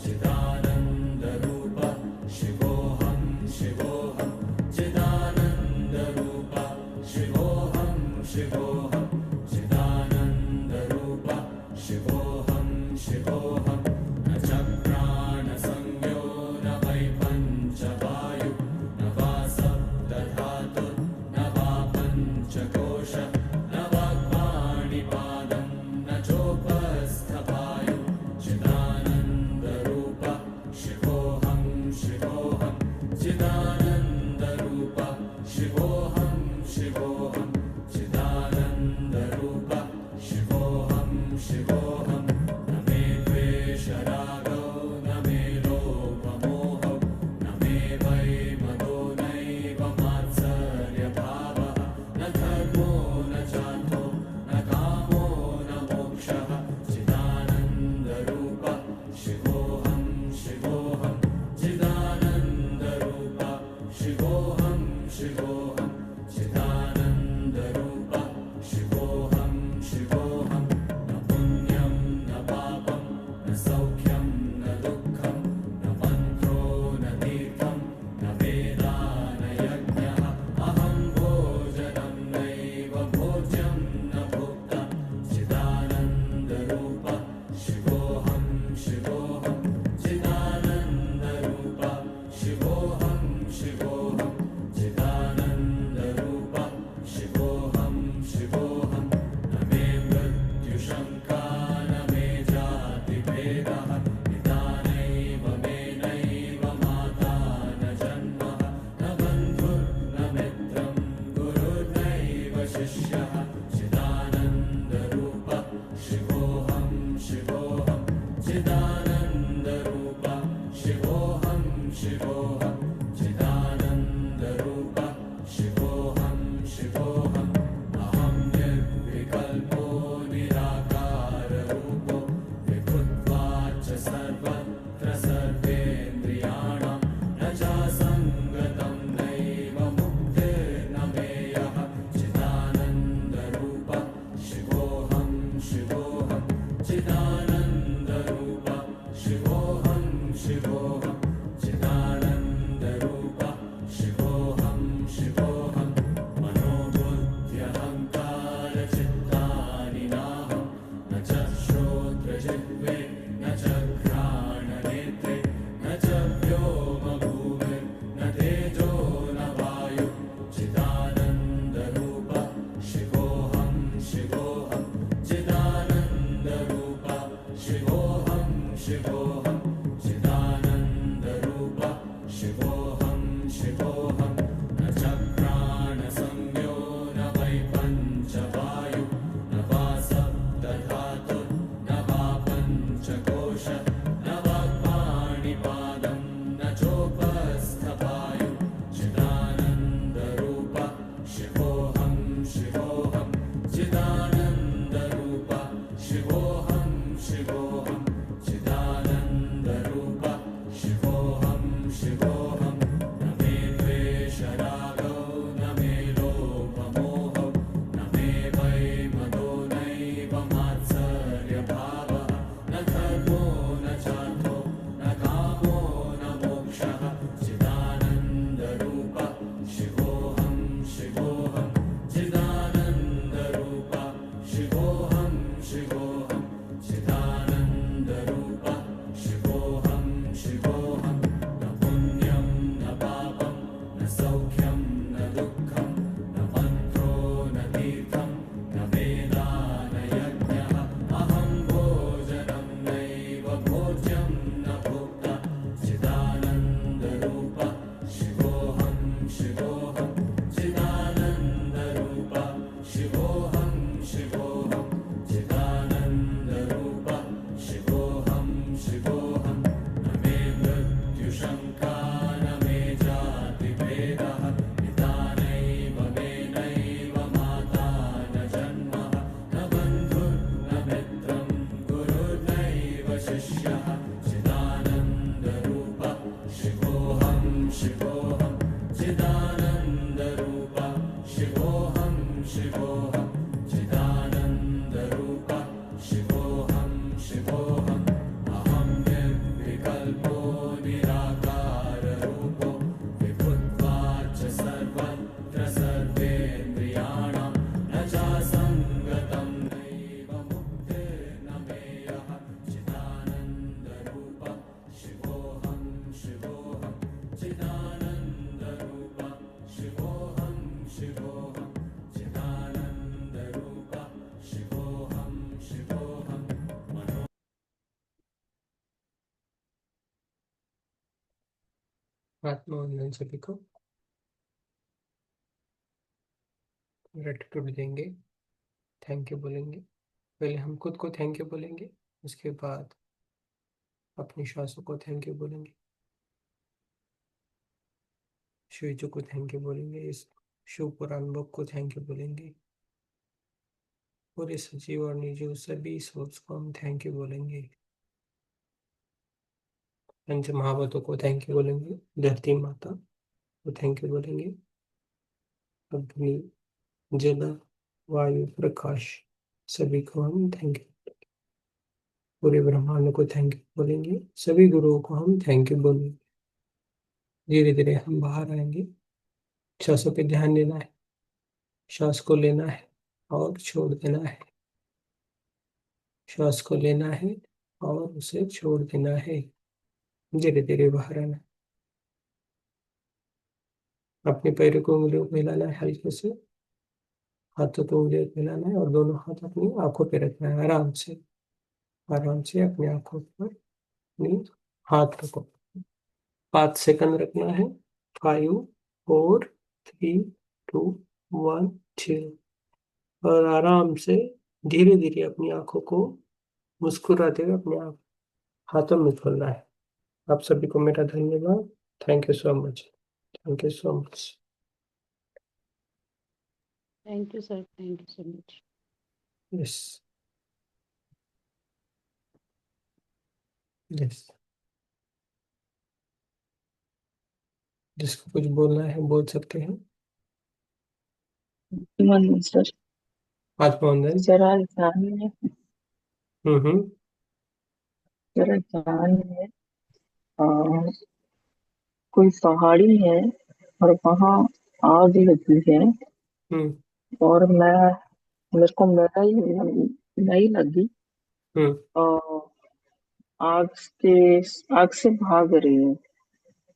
चिदानन्दरूपः शिवोऽहं शिवोऽहं चिदानन्दरूपः शिवोऽहं शिवोऽहं चिदानन्दरूपः शिवोऽहं शिवोऽहं न च प्राणसंज्ञो न वै पञ्चवायु न वा सप्तधातु न वा पञ्चकोश न वाक्पाणिपादं न चोपस्थवायु चिदानन्दरूपः शिवोऽहं शिवोऽहं चिदानन्दरूपः शिवोऽहं शिवोऽहं चिदानन्दरूपः शिवोऽहं शिवोऽहं न मे द्वेषरागो न मे लोभमोहो न मे वै मदो नैव मात्सर्यभावः न धर्मो न चार्थो न कामो न मोक्षः चिदानन्दरूपः शिवोऽहं शिवोऽहं चिदानन्दरूपः शिवोऽहं शिवोऽहं चिदानन्दरूपः शिवोऽहं शिवोऽहं न पुण्यं न पापं न सौख्यं न दुःखं न मन्त्रो न तीर्थं न वेदा न यज्ञः अहं भोजनं नैव भोज्यं न भोक्ता चिदानन्दरूपः शिवोऽहं शिवोऽहं चिदानन्दरूपः शिवोऽहं शिवोऽहं चिदानन्दरूपः शिवोऽहं शिवोऽहं न मे मृत्युशङ्का न मे जातिभेदः पितानैव मे नैव माता न जन्मः न बन्धुर्न मित्रं गुरुर्नैव शिष्यः चिदानन्दरूपः शिवोऽहं शिवोऽहं चिदानन्दरूपः शिवोऽहं शिवोऽहं चिदानन्दरूपः शिवोऽहं शिवोऽहम् अहं निर्विकल्पो निराकाररूपो विभुत्वाच्च सर्वत्र सर्वेन्द्रियाणां न चासङ्गतं नैव मुक्तिर्न मेयः चिदानन्दरूपः शिवोऽहं शिवोऽहं चिदानन्दरूपः शिवोऽहं शिवोऽहं चिदानन्दरूपः प्रजा न मे जातिभेदः पिता नैव मे नैव माता न जन्मः न बन्धुर्न मित्रं गुरुर्नैव शिष्यः चिदानन्दरूपः शिवोऽहं शिवोऽहं चिदानन्दरूपः शिवोऽहं शिवोऽहं चिदानन्दरूपः शिवोऽहं शिवोऽहम् अहं निर्विकल्पो निराकाररूपो विभुत्वाच्च सर्वत्र सर्वेन्द्रियाणां न चासङ्गतं नैव मुक्तिर्न मेयः चिदानन्दरूपः शिवोऽहं शिवोऽहं चिदानन्दरूपः शिवोऽहं शिवोऽहं चिदानन्दरूपः शिवोऽहं शिवोऽहं मनो आत्मवंदन सभी को। ग्रेटिट्यूड देंगे, थैंक यू बोलेंगे। पहले हम खुद को थैंक यू बोलेंगे, उसके बाद अपनी श्वासों को थैंक यू बोलेंगे, शिवजी को थैंक यू बोलेंगे, इस शिव पुराण बुक को थैंक यू बोलेंगे, पूरे सजीव और निर्जीव सभी सोल्स को हम थैंक यू बोलेंगे। पंच महाभूतों को थैंक यू बोलेंगे, धरती माता को थैंक यू बोलेंगे, अग्नि जल वायु प्रकाश सभी को हम थैंक यू, पूरे ब्रह्मांड को थैंक यू बोलेंगे, सभी गुरुओं को हम थैंक यू बोलेंगे। धीरे धीरे हम बाहर आएंगे। श्वासों पे ध्यान देना है, श्वास को लेना है और छोड़ देना है, श्वास को लेना है और उसे छोड़ देना है। धीरे धीरे बाहर आना है। अपने पैरों को उंगलियों को हिलाना है, हल्के से हाथों को उंगलियों को हिलाना है और दोनों हाथ अपनी आंखों पे रखना है। आराम से अपनी आंखों पर अपनी हाथ रखो। 5 सेकंड रखना है। 5 4 3 2 1 chill। और आराम से धीरे धीरे अपनी आंखों को मुस्कुराते हुए अपने आप हाथों में खोलना है। आप सभी को मेरा धन्यवाद। Thank you so much. Thank you so much. Thank you sir, thank you so much. Yes yes, जिसको कुछ बोलना है बोल सकते हैं। सर आत्मवंदन। जरा ध्यान में हम्म। जरा ध्यान में आ, कोई पहाड़ी है और वहाँ आग लगी है हम्म और मेरे को नहीं लगी हम्म और आग से भाग रही हूँ।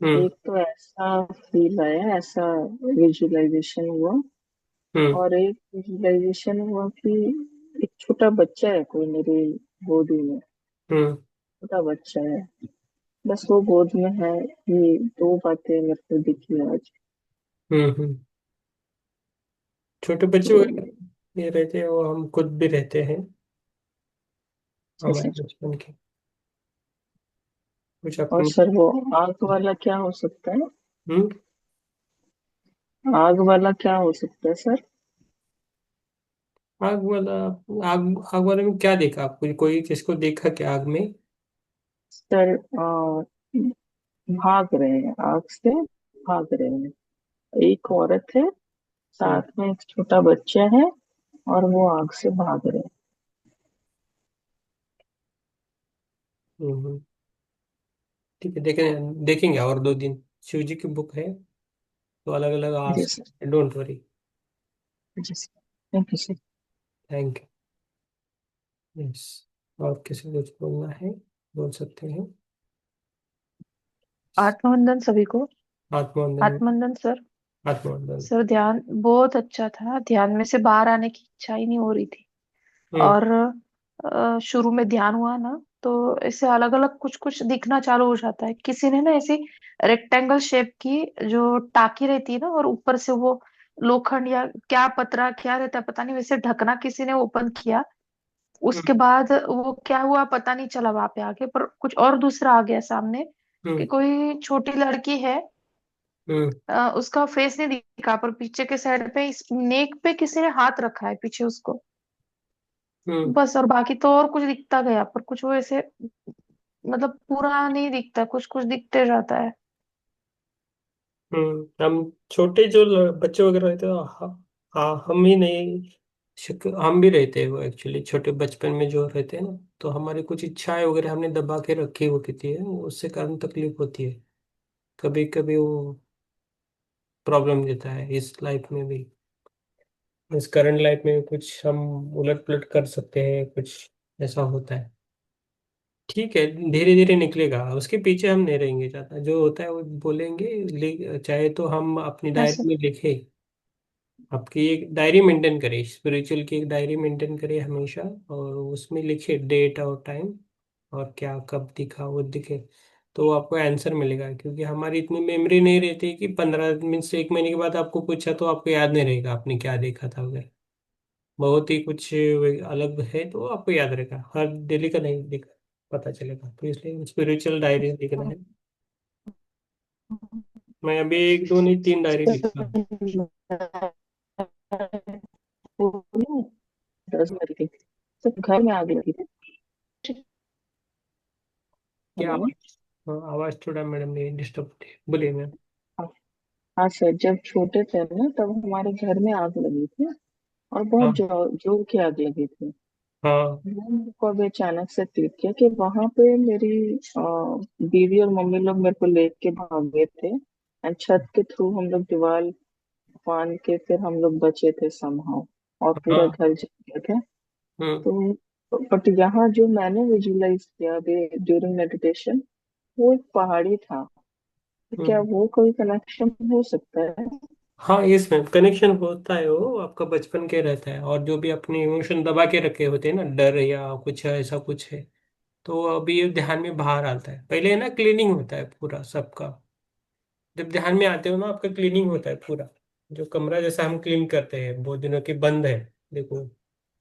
हम्म एक तो ऐसा फील आया, ऐसा विजुअलाइजेशन हुआ हम्म और एक विजुअलाइजेशन हुआ कि एक छोटा बच्चा है कोई मेरी गोदी में, हम्म छोटा बच्चा है, बस वो गोद में है। ये दो बातें मेरे को दिखी आज। हम्म। छोटे बच्चे तो ये रहते हैं, वो हम खुद भी रहते हैं हमारे सर, बचपन के कुछ और अपनी। सर वो आग वाला क्या हो सकता है? हम्म। आग वाला क्या हो सकता है सर? आग वाला, आग आग वाले में क्या देखा आपको? कोई किसको देखा क्या आग में? सर भाग रहे हैं, आग से भाग रहे हैं। एक औरत है, हम्म साथ में एक छोटा बच्चा है और वो आग से भाग रहे हैं। ठीक है, देखेंगे और 2 दिन। शिव जी की बुक है तो अलग अलग आ जी सर, सकते, डोंट वरी। जी sir, thank you sir. Thank you. Yes, और किसी को कुछ बोलना है बोल सकते हैं। आत्मवंदन सभी को। आत्मवंदन। आत्मवंदन सर। आत्मवंदन। सर ध्यान बहुत अच्छा था, ध्यान में से बाहर आने की इच्छा ही नहीं हो रही थी। हम्म और शुरू में ध्यान हुआ ना तो ऐसे अलग अलग कुछ कुछ दिखना चालू हो जाता है। किसी ने ना ऐसी रेक्टेंगल शेप की जो टाकी रहती है ना, और ऊपर से वो लोखंड या क्या पतरा क्या रहता है पता नहीं, वैसे ढकना किसी ने ओपन किया। उसके हम्म बाद वो क्या हुआ पता नहीं चला वहां पे आगे, पर कुछ और दूसरा आ गया सामने। कि हम्म। कोई छोटी लड़की है, हम्म। उसका फेस नहीं दिखा, पर पीछे के साइड पे नेक पे किसी ने हाथ रखा है पीछे उसको, हम्म। बस। और बाकी तो और कुछ दिखता गया, पर कुछ वो ऐसे मतलब पूरा नहीं दिखता, कुछ कुछ दिखते जाता है। हम छोटे जो बच्चे वगैरह रहते हैं, हाँ। हाँ, हम ही नहीं, हम भी रहते हैं वो एक्चुअली छोटे बचपन में जो रहते हैं ना, तो हमारी कुछ इच्छाएं वगैरह हमने दबा के रखी होती है, उससे कारण तकलीफ होती है। कभी कभी वो प्रॉब्लम देता है इस लाइफ में भी, इस करंट लाइफ में भी कुछ हम उलट पुलट कर सकते हैं, कुछ ऐसा होता है। ठीक है, धीरे धीरे निकलेगा, उसके पीछे हम नहीं रहेंगे ज्यादा, जो होता है वो बोलेंगे। चाहे तो हम अपनी डायरी ऐसे। में लिखे, आपकी एक डायरी मेंटेन करें, स्पिरिचुअल की एक डायरी मेंटेन करें हमेशा, और उसमें लिखे डेट और टाइम, और क्या कब दिखा वो दिखे, तो आपको आंसर मिलेगा। क्योंकि हमारी इतनी मेमोरी नहीं रहती कि 15 मिनट से 1 महीने के बाद आपको पूछा तो आपको याद नहीं रहेगा आपने क्या देखा था वगैरह। बहुत ही कुछ अलग है तो आपको याद रहेगा, हर डेली का नहीं दिखा पता चलेगा, तो इसलिए स्पिरिचुअल डायरी लिखना है। मैं अभी एक दो नहीं 3 डायरी लिखता हूँ। वो ना 10 बज गई, सब घर में आग लगी थी। क्या हेलो। आवाज? हाँ, आवाज थोड़ा मैडम मेरी डिस्टर्ब होती है, बोलिए मैम। हाँ हाँ सर, जब छोटे थे ना तब हमारे घर में आग लगी थी, और बहुत हाँ। जोर जोर की आग लगी थी। हाँ। मेरे को अभी अचानक से क्लिक किया कि वहां पे मेरी बीवी और मम्मी लोग मेरे को लेके के भागे थे, एंड छत के थ्रू हम लोग दीवार फांद के फिर हम लोग बचे थे समहाउ, और पूरा हाँ। घर जल गया था। हम्म। तो बट यहाँ जो मैंने विजुलाइज किया अभी ड्यूरिंग मेडिटेशन, वो एक पहाड़ी था। तो क्या हम्म। वो कोई कनेक्शन हो सकता है? हाँ, इसमें कनेक्शन होता है, वो आपका बचपन के रहता है, और जो भी अपने इमोशन दबा के रखे होते हैं ना, डर या कुछ है, ऐसा कुछ है, तो अभी ये ध्यान में बाहर आता है। पहले है ना क्लीनिंग होता है पूरा सबका, जब ध्यान में आते हो ना आपका क्लीनिंग होता है पूरा। जो कमरा जैसा हम क्लीन करते हैं, बहुत दिनों के बंद है, देखो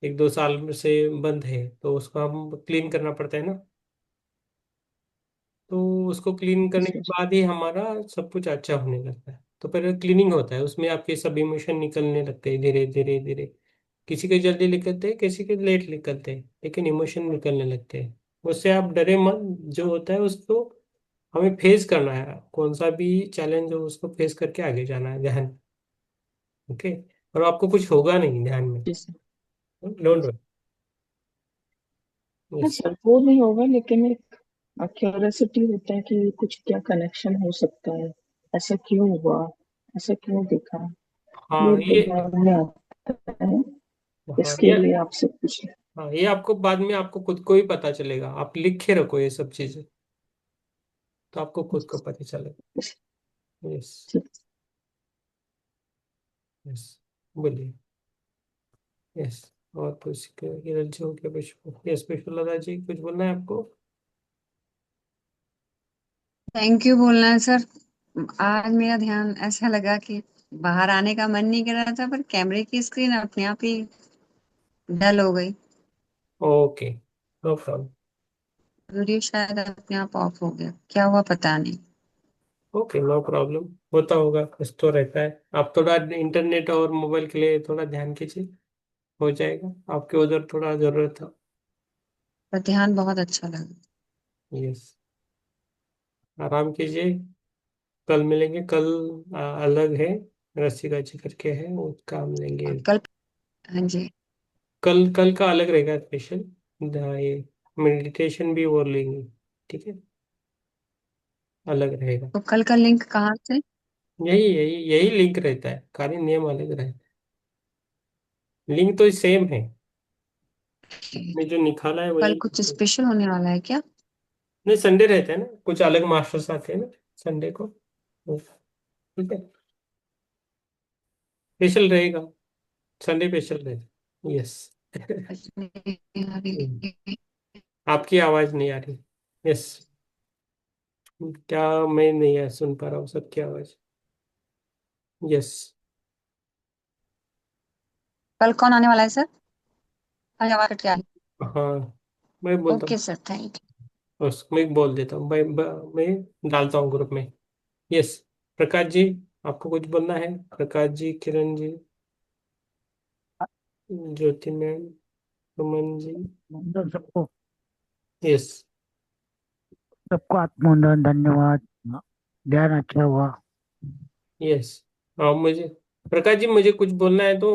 1 2 साल से बंद है, तो उसको हम क्लीन करना पड़ता है ना, तो उसको क्लीन करने के बाद ही हमारा सब कुछ अच्छा होने लगता है। तो पहले क्लीनिंग होता है, उसमें आपके सब इमोशन निकलने लगते हैं धीरे धीरे धीरे। किसी के जल्दी निकलते हैं, किसी के लेट निकलते हैं, लेकिन इमोशन निकलने लगते हैं। उससे आप डरे मत, जो होता है उसको हमें फेस करना है, कौन सा भी चैलेंज हो उसको फेस करके आगे जाना है ध्यान। ओके। और आपको कुछ होगा नहीं ध्यान में, जी सर। Don't worry. हाँ यस। सर, वो नहीं होगा, लेकिन एक क्यूरियोसिटी होता है कि कुछ क्या कनेक्शन हो सकता है, ऐसा क्यों हुआ, ऐसा क्यों दिखा, ये हाँ ये। दिमाग में आता है। हाँ इसके ये। लिए आपसे पूछे। हाँ, ये आपको बाद में आपको खुद को ही पता चलेगा, आप लिखे रखो ये सब चीजें, तो आपको खुद को पता चलेगा। यस। यस। बोलिए। यस। और कुछ किरण जी हो गया, पुष्प, यस पुष्पलता जी कुछ बोलना है आपको? थैंक यू बोलना है सर। आज मेरा ध्यान ऐसा लगा कि बाहर आने का मन नहीं कर रहा था, पर कैमरे की स्क्रीन अपने आप ही डल हो गई। Okay, no problem. वीडियो शायद अपने आप ऑफ हो गया, क्या हुआ पता नहीं। ओके, नो प्रॉब्लम, होता होगा, कुछ तो रहता है। आप थोड़ा इंटरनेट और मोबाइल के लिए थोड़ा ध्यान कीजिए, हो जाएगा, आपके उधर थोड़ा जरूरत था। पर ध्यान बहुत अच्छा लगा। यस। आराम कीजिए, कल मिलेंगे, कल अलग है, रस्सी का जिक्र के है वो काम लेंगे। अब कल। हाँ जी। कल कल का अलग रहेगा स्पेशल, ये मेडिटेशन भी वो लेंगे, ठीक है, अलग रहेगा। तो कल का लिंक कहाँ से? यही यही यही लिंक रहता है, खाली नियम अलग रहता है, लिंक तो सेम है, ने जो निकाला है कल वही। कुछ स्पेशल होने वाला है क्या? नहीं, संडे रहता है ना, कुछ अलग मास्टर्स आते हैं ना संडे को, ठीक है, स्पेशल रहेगा, संडे स्पेशल रहेगा। यस। आपकी आवाज नहीं आ रही। यस। क्या? मैं नहीं सुन पा रहा हूँ सबकी आवाज। यस। कल कौन आने वाला है सर? अरे आवाज कट गया। हाँ, मैं बोलता ओके हूँ। Sir, thank you. मैं बोल देता हूँ भाई, मैं डालता हूँ ग्रुप में। यस। प्रकाश जी, आपको कुछ बोलना है? प्रकाश जी, किरण जी, ज्योति मैम, सुमन जी। सबको यस। सबको आत्मोन्नत धन्यवाद। ध्यान अच्छा हुआ। यस। हाँ, मुझे प्रकाश जी, मुझे कुछ बोलना है तो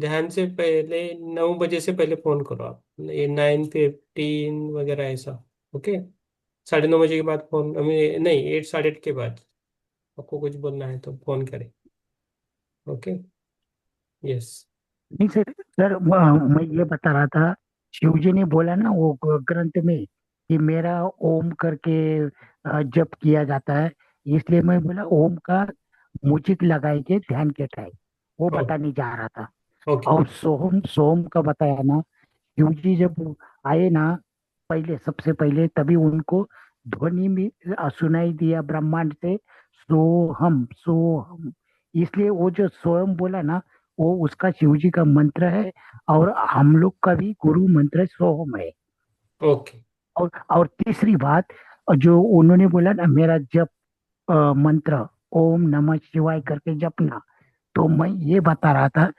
ध्यान से पहले 9 बजे से पहले फोन करो आप, ये 9:15 वगैरह ऐसा। ओके। 9:30 के बाद फोन, नहीं, 8, 8:30 के बाद आपको कुछ बोलना है तो फोन करें। ओके। यस। नहीं सर, सर मैं ये बता रहा था, शिव जी ने बोला ना वो ग्रंथ में कि मेरा ओम करके जप किया जाता है, इसलिए मैं बोला ओम का मुझिक लगाए के ध्यान के टाइम वो बताने जा रहा था। ओके। और सोम सोम का बताया ना, शिव जी जब आए ना, पहले सबसे पहले तभी उनको ध्वनि में सुनाई दिया ब्रह्मांड से, सोहम सोहम। इसलिए वो जो स्वयं बोला ना, वो उसका शिव जी का मंत्र है। और हम लोग का भी गुरु मंत्र सोहम है। ओके। और तीसरी बात, जो उन्होंने बोला ना मेरा जप मंत्र ओम नमः शिवाय करके जपना, तो मैं ये बता रहा था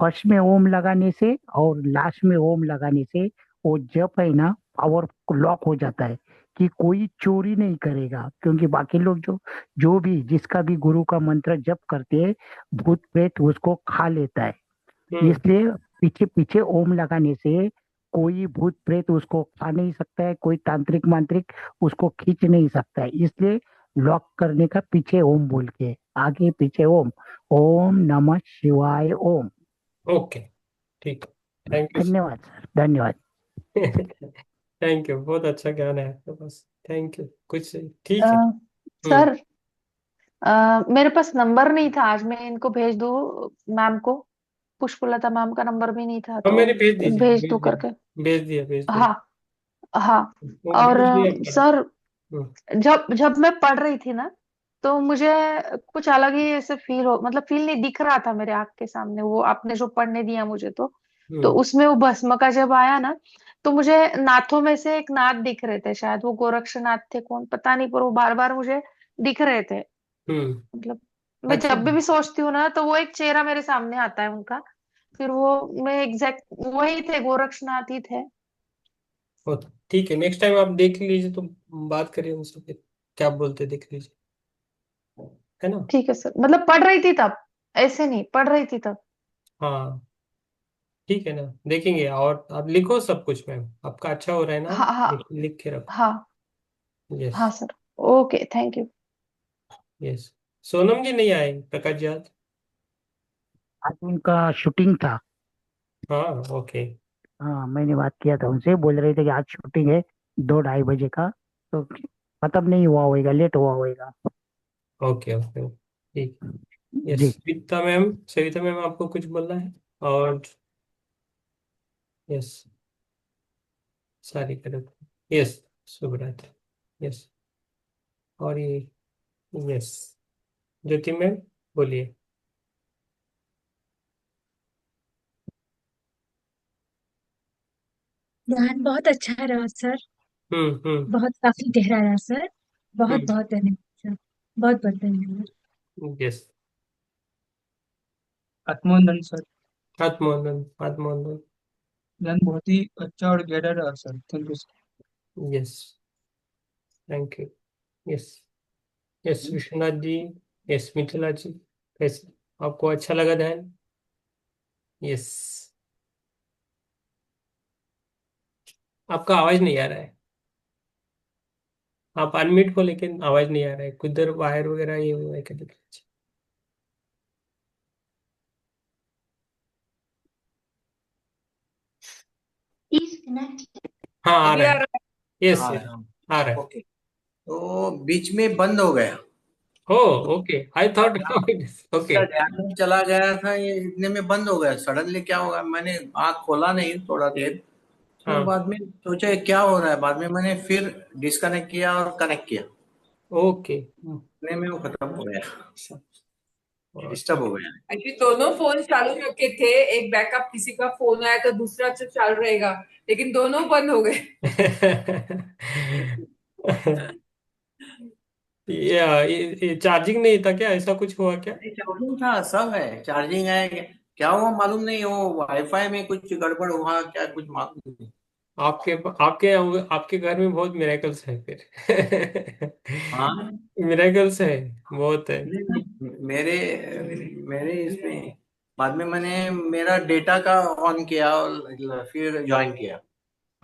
फर्स्ट में ओम लगाने से और लास्ट में ओम लगाने से वो जप है ना, पावर लॉक हो जाता है कि कोई चोरी नहीं करेगा, क्योंकि बाकी लोग जो जो भी जिसका भी गुरु का मंत्र जप करते हैं, भूत प्रेत उसको खा लेता है। हम्म। इसलिए पीछे पीछे ओम लगाने से कोई भूत प्रेत उसको खा नहीं सकता है, कोई तांत्रिक मांत्रिक उसको खींच नहीं सकता है। इसलिए लॉक करने का पीछे ओम बोल के, आगे पीछे ओम, ओम नमः शिवाय ओम। ओके। ठीक। Thank you. धन्यवाद सर, धन्यवाद। थैंक यू, बहुत अच्छा ज्ञान है आपके पास। Thank you. कुछ अ, ठीक है। हम्म। सर, मेरे पास नंबर नहीं था, आज मैं इनको भेज दूँ मैम को? पुष्पलता मैम का नंबर भी नहीं था अब तो मैंने भेज दीजिए, भेज भेज दूँ दिया। करके। भेज दिया, भेज दिया। हाँ, हाँ। वो और भेज दिया पर। सर, हम्म। जब जब मैं पढ़ रही थी ना, तो मुझे कुछ अलग ही ऐसे फील हो, मतलब फील नहीं दिख रहा था मेरे आंख के सामने, वो आपने जो पढ़ने दिया मुझे तो हम्म। उसमें वो भस्म का जब आया ना, तो मुझे नाथों में से एक नाथ दिख रहे थे, शायद वो गोरक्षनाथ थे, कौन पता नहीं, पर वो बार बार मुझे दिख रहे थे। हम्म। मतलब मैं अच्छा। जब भी सोचती हूँ ना, तो वो एक चेहरा मेरे सामने आता है उनका। फिर वो मैं एग्जैक्ट वही थे, गोरक्षनाथ ही थे। ओ, ठीक है, नेक्स्ट टाइम आप देख लीजिए तो बात करिए उनसे फिर, क्या बोलते देख लीजिए, है ना? ठीक है सर, मतलब पढ़ रही थी तब, ऐसे नहीं पढ़ रही थी तब। हाँ, ठीक है ना, देखेंगे। और आप लिखो सब कुछ मैम, आपका अच्छा हो रहा है ना? हाँ, हाँ, लिख के रखो। हाँ, यस। हाँ sir. Okay, thank you. Yes. Sonam ji नहीं आए प्रकाश जी आज? आज उनका शूटिंग था। हाँ। ओके। हाँ, मैंने बात किया था उनसे, बोल रहे थे कि आज शूटिंग है 2-2:30 बजे का, तो खत्म नहीं हुआ होएगा, लेट हुआ होएगा। ओके। ओके। ठीक। यस। जी। सविता मैम आपको कुछ बोलना है? और यस, सारी करो। यस। शुभ रात्रि। यस। और ये, यस, ज्योति मैम, बोलिए। ध्यान बहुत अच्छा रहा सर। हम्म। हम्म। बहुत काफी गहरा रहा सर। बहुत हम्म। बहुत धन्यवाद सर। बहुत बहुत धन्यवाद। यस। आत्मोन्नत सर। आत्मोन्नन, आत्मोन्नन। ज्ञान बहुत ही अच्छा और गहरा रहा sir, thank you sir. Yes. Thank you. Yes. Yes, Vishwanath ji. Yes, Mithila ji, कैसे, आपको अच्छा लगा ध्यान? यस। आपका आवाज नहीं आ रहा है, आप अनम्यूट हो लेकिन आवाज नहीं आ रहा है, किधर वायर वगैरह ये हुआ है क्या, देख लीजिए। हाँ, आ अभी रहा आ है। रहा यस, है? यस, हाँ। आ रहा है। ओके, तो बीच में बंद हो गया हो, तो ओके, आई थॉट। ओके। मेरा ध्यान में चला गया था, ये इतने में बंद हो गया सडनली। क्या होगा, मैंने आँख खोला नहीं थोड़ा देर, फिर हाँ। बाद में सोचा ये क्या हो रहा है, बाद में मैंने फिर डिस्कनेक्ट किया और कनेक्ट किया, ओके। इतने में वो खत्म हो गया। और डिस्टर्ब हो गया। एक्चुअली दोनों फोन चालू रखे थे, एक बैकअप किसी का फोन आया तो दूसरा तो चालू रहेगा, लेकिन दोनों बंद हो गए। ये चार्जिंग नहीं था क्या, ऐसा कुछ हुआ क्या? चार्जिंग था, सब है, चार्जिंग है। क्या हुआ मालूम नहीं, वो वाईफाई में कुछ गड़बड़ हुआ क्या, कुछ मालूम नहीं। आपके आपके आपके घर में बहुत मिरेकल्स है फिर। हाँ, मिरेकल्स है, बहुत है। मेरे मेरे इसमें बाद में मैंने मेरा डेटा का ऑन किया और फिर ज्वाइन किया।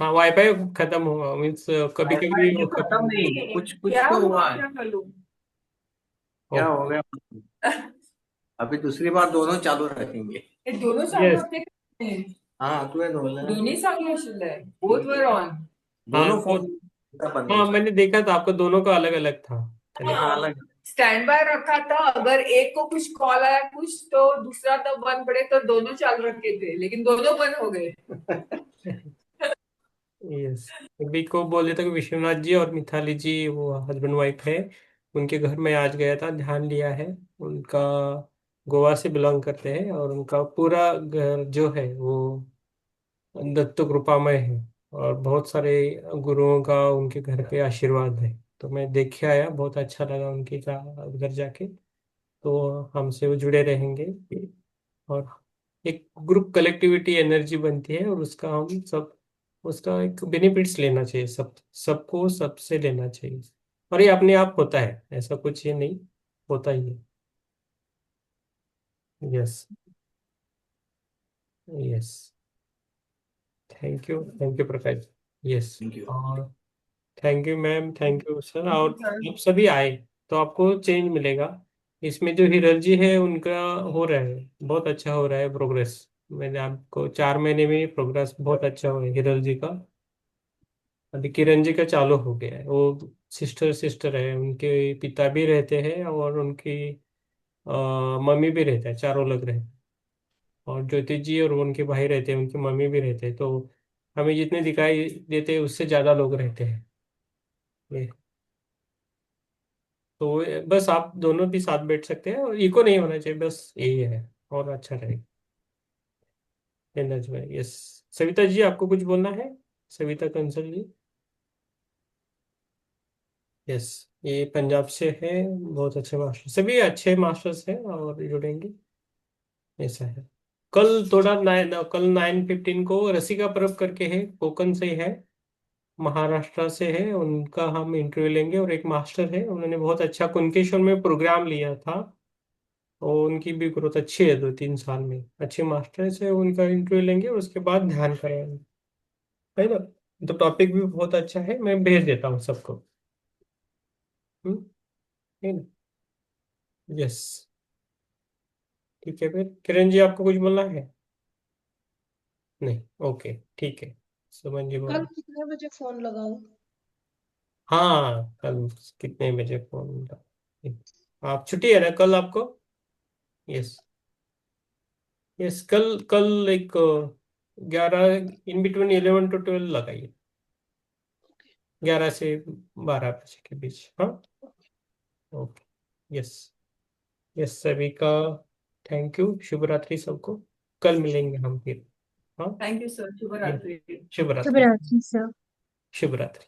हाँ, वाईफाई खत्म हुआ मीन्स कभी वाईफाई कभी तो वो खत्म खत्म। नहीं, कुछ कुछ क्या तो हुआ, हुआ है। क्या मालूम। क्या हो गया, अभी दूसरी बार दोनों चालू रखेंगे। ये दोनों चालू यस। रखते हैं? हाँ, तू है दोनों दोन्ही चालू असेल, बोथ वर ऑन। हाँ दोनों फोन का बंद हो हाँ, जाए। मैंने देखा था आपको दोनों का अलग अलग था हाँ, कनेक्ट। अलग। स्टैंड बाय रखा था, अगर एक को कुछ कॉल आया कुछ तो दूसरा तब बंद पड़े, तो दोनों चालू रखे थे, लेकिन दोनों बंद हो गए। यस। अभी को बोले थे कि विश्वनाथ जी और मिथाली जी वो हस्बैंड वाइफ है, उनके घर में आज गया था, ध्यान लिया है उनका। गोवा से बिलोंग करते हैं और उनका पूरा घर जो है वो दत्त कृपामय है, और बहुत सारे गुरुओं का उनके घर पे आशीर्वाद है। तो मैं देख के आया, बहुत अच्छा लगा उनके उधर जाके। तो हमसे वो जुड़े रहेंगे, और एक ग्रुप कलेक्टिविटी एनर्जी बनती है, और उसका हम सब उसका एक बेनिफिट्स लेना चाहिए, सबको सबसे लेना चाहिए। और ये अपने आप होता है, ऐसा कुछ ये नहीं, होता ही है। Yes. Yes. Thank you Prakash. Yes. Thank you. और thank you ma'am, thank you sir. और सर, आप सभी आए तो आपको चेंज मिलेगा। इसमें जो हिरल जी है उनका हो रहा है, बहुत अच्छा हो रहा है प्रोग्रेस। मैंने आपको 4 महीने में प्रोग्रेस बहुत अच्छा हुआ है हिरल जी का। अभी किरण जी का चालू हो गया है, वो सिस्टर सिस्टर है, उनके पिता भी रहते हैं और उनकी मम्मी भी रहते हैं, चारों लोग रहते हैं। और ज्योति जी और उनके भाई रहते हैं, उनकी मम्मी भी रहते हैं। तो हमें जितने दिखाई देते हैं उससे ज्यादा लोग रहते हैं ये। तो बस आप दोनों भी साथ बैठ सकते हैं, और इको नहीं होना चाहिए, बस यही है, और अच्छा रहेगा एनर्जी में। यस। सविता जी आपको कुछ बोलना है? सविता कंसल जी। यस। ये पंजाब से है, बहुत अच्छे मास्टर, सभी अच्छे मास्टर्स हैं और जुड़ेंगे, ऐसा है। कल 9:15 को रसिका परब करके है, कोकण से है, महाराष्ट्र से है, उनका हम इंटरव्यू लेंगे। और एक मास्टर है, उन्होंने बहुत अच्छा कुनकेश्वर में प्रोग्राम लिया था, और उनकी भी ग्रोथ अच्छी है, 2-3 साल में अच्छे मास्टर से उनका इंटरव्यू लेंगे, और उसके बाद ध्यान करेंगे, है ना। तो टॉपिक भी बहुत अच्छा है, मैं भेज देता हूँ सबको। हम्म, है ना। यस। ठीक है, फिर किरण जी आपको कुछ बोलना है? नहीं, ओके, ठीक है। सुमन जी कल बोलो। कितने बजे फोन लगाऊं? हाँ, कल कितने बजे फोन? आप छुट्टी है ना कल आपको? यस। यस, कल कल एक 11, इन बिटवीन 11 to 12 लगाइए, 11 से 12 बजे के बीच। हाँ, ओके। यस। यस सभी का थैंक यू, शुभ रात्रि सबको, कल मिलेंगे हम फिर। हाँ। Thank you sir, Shubh yes, रात्रि। शुभ शुभ रात्रि। रात्रि सर। शुभ रात्रि।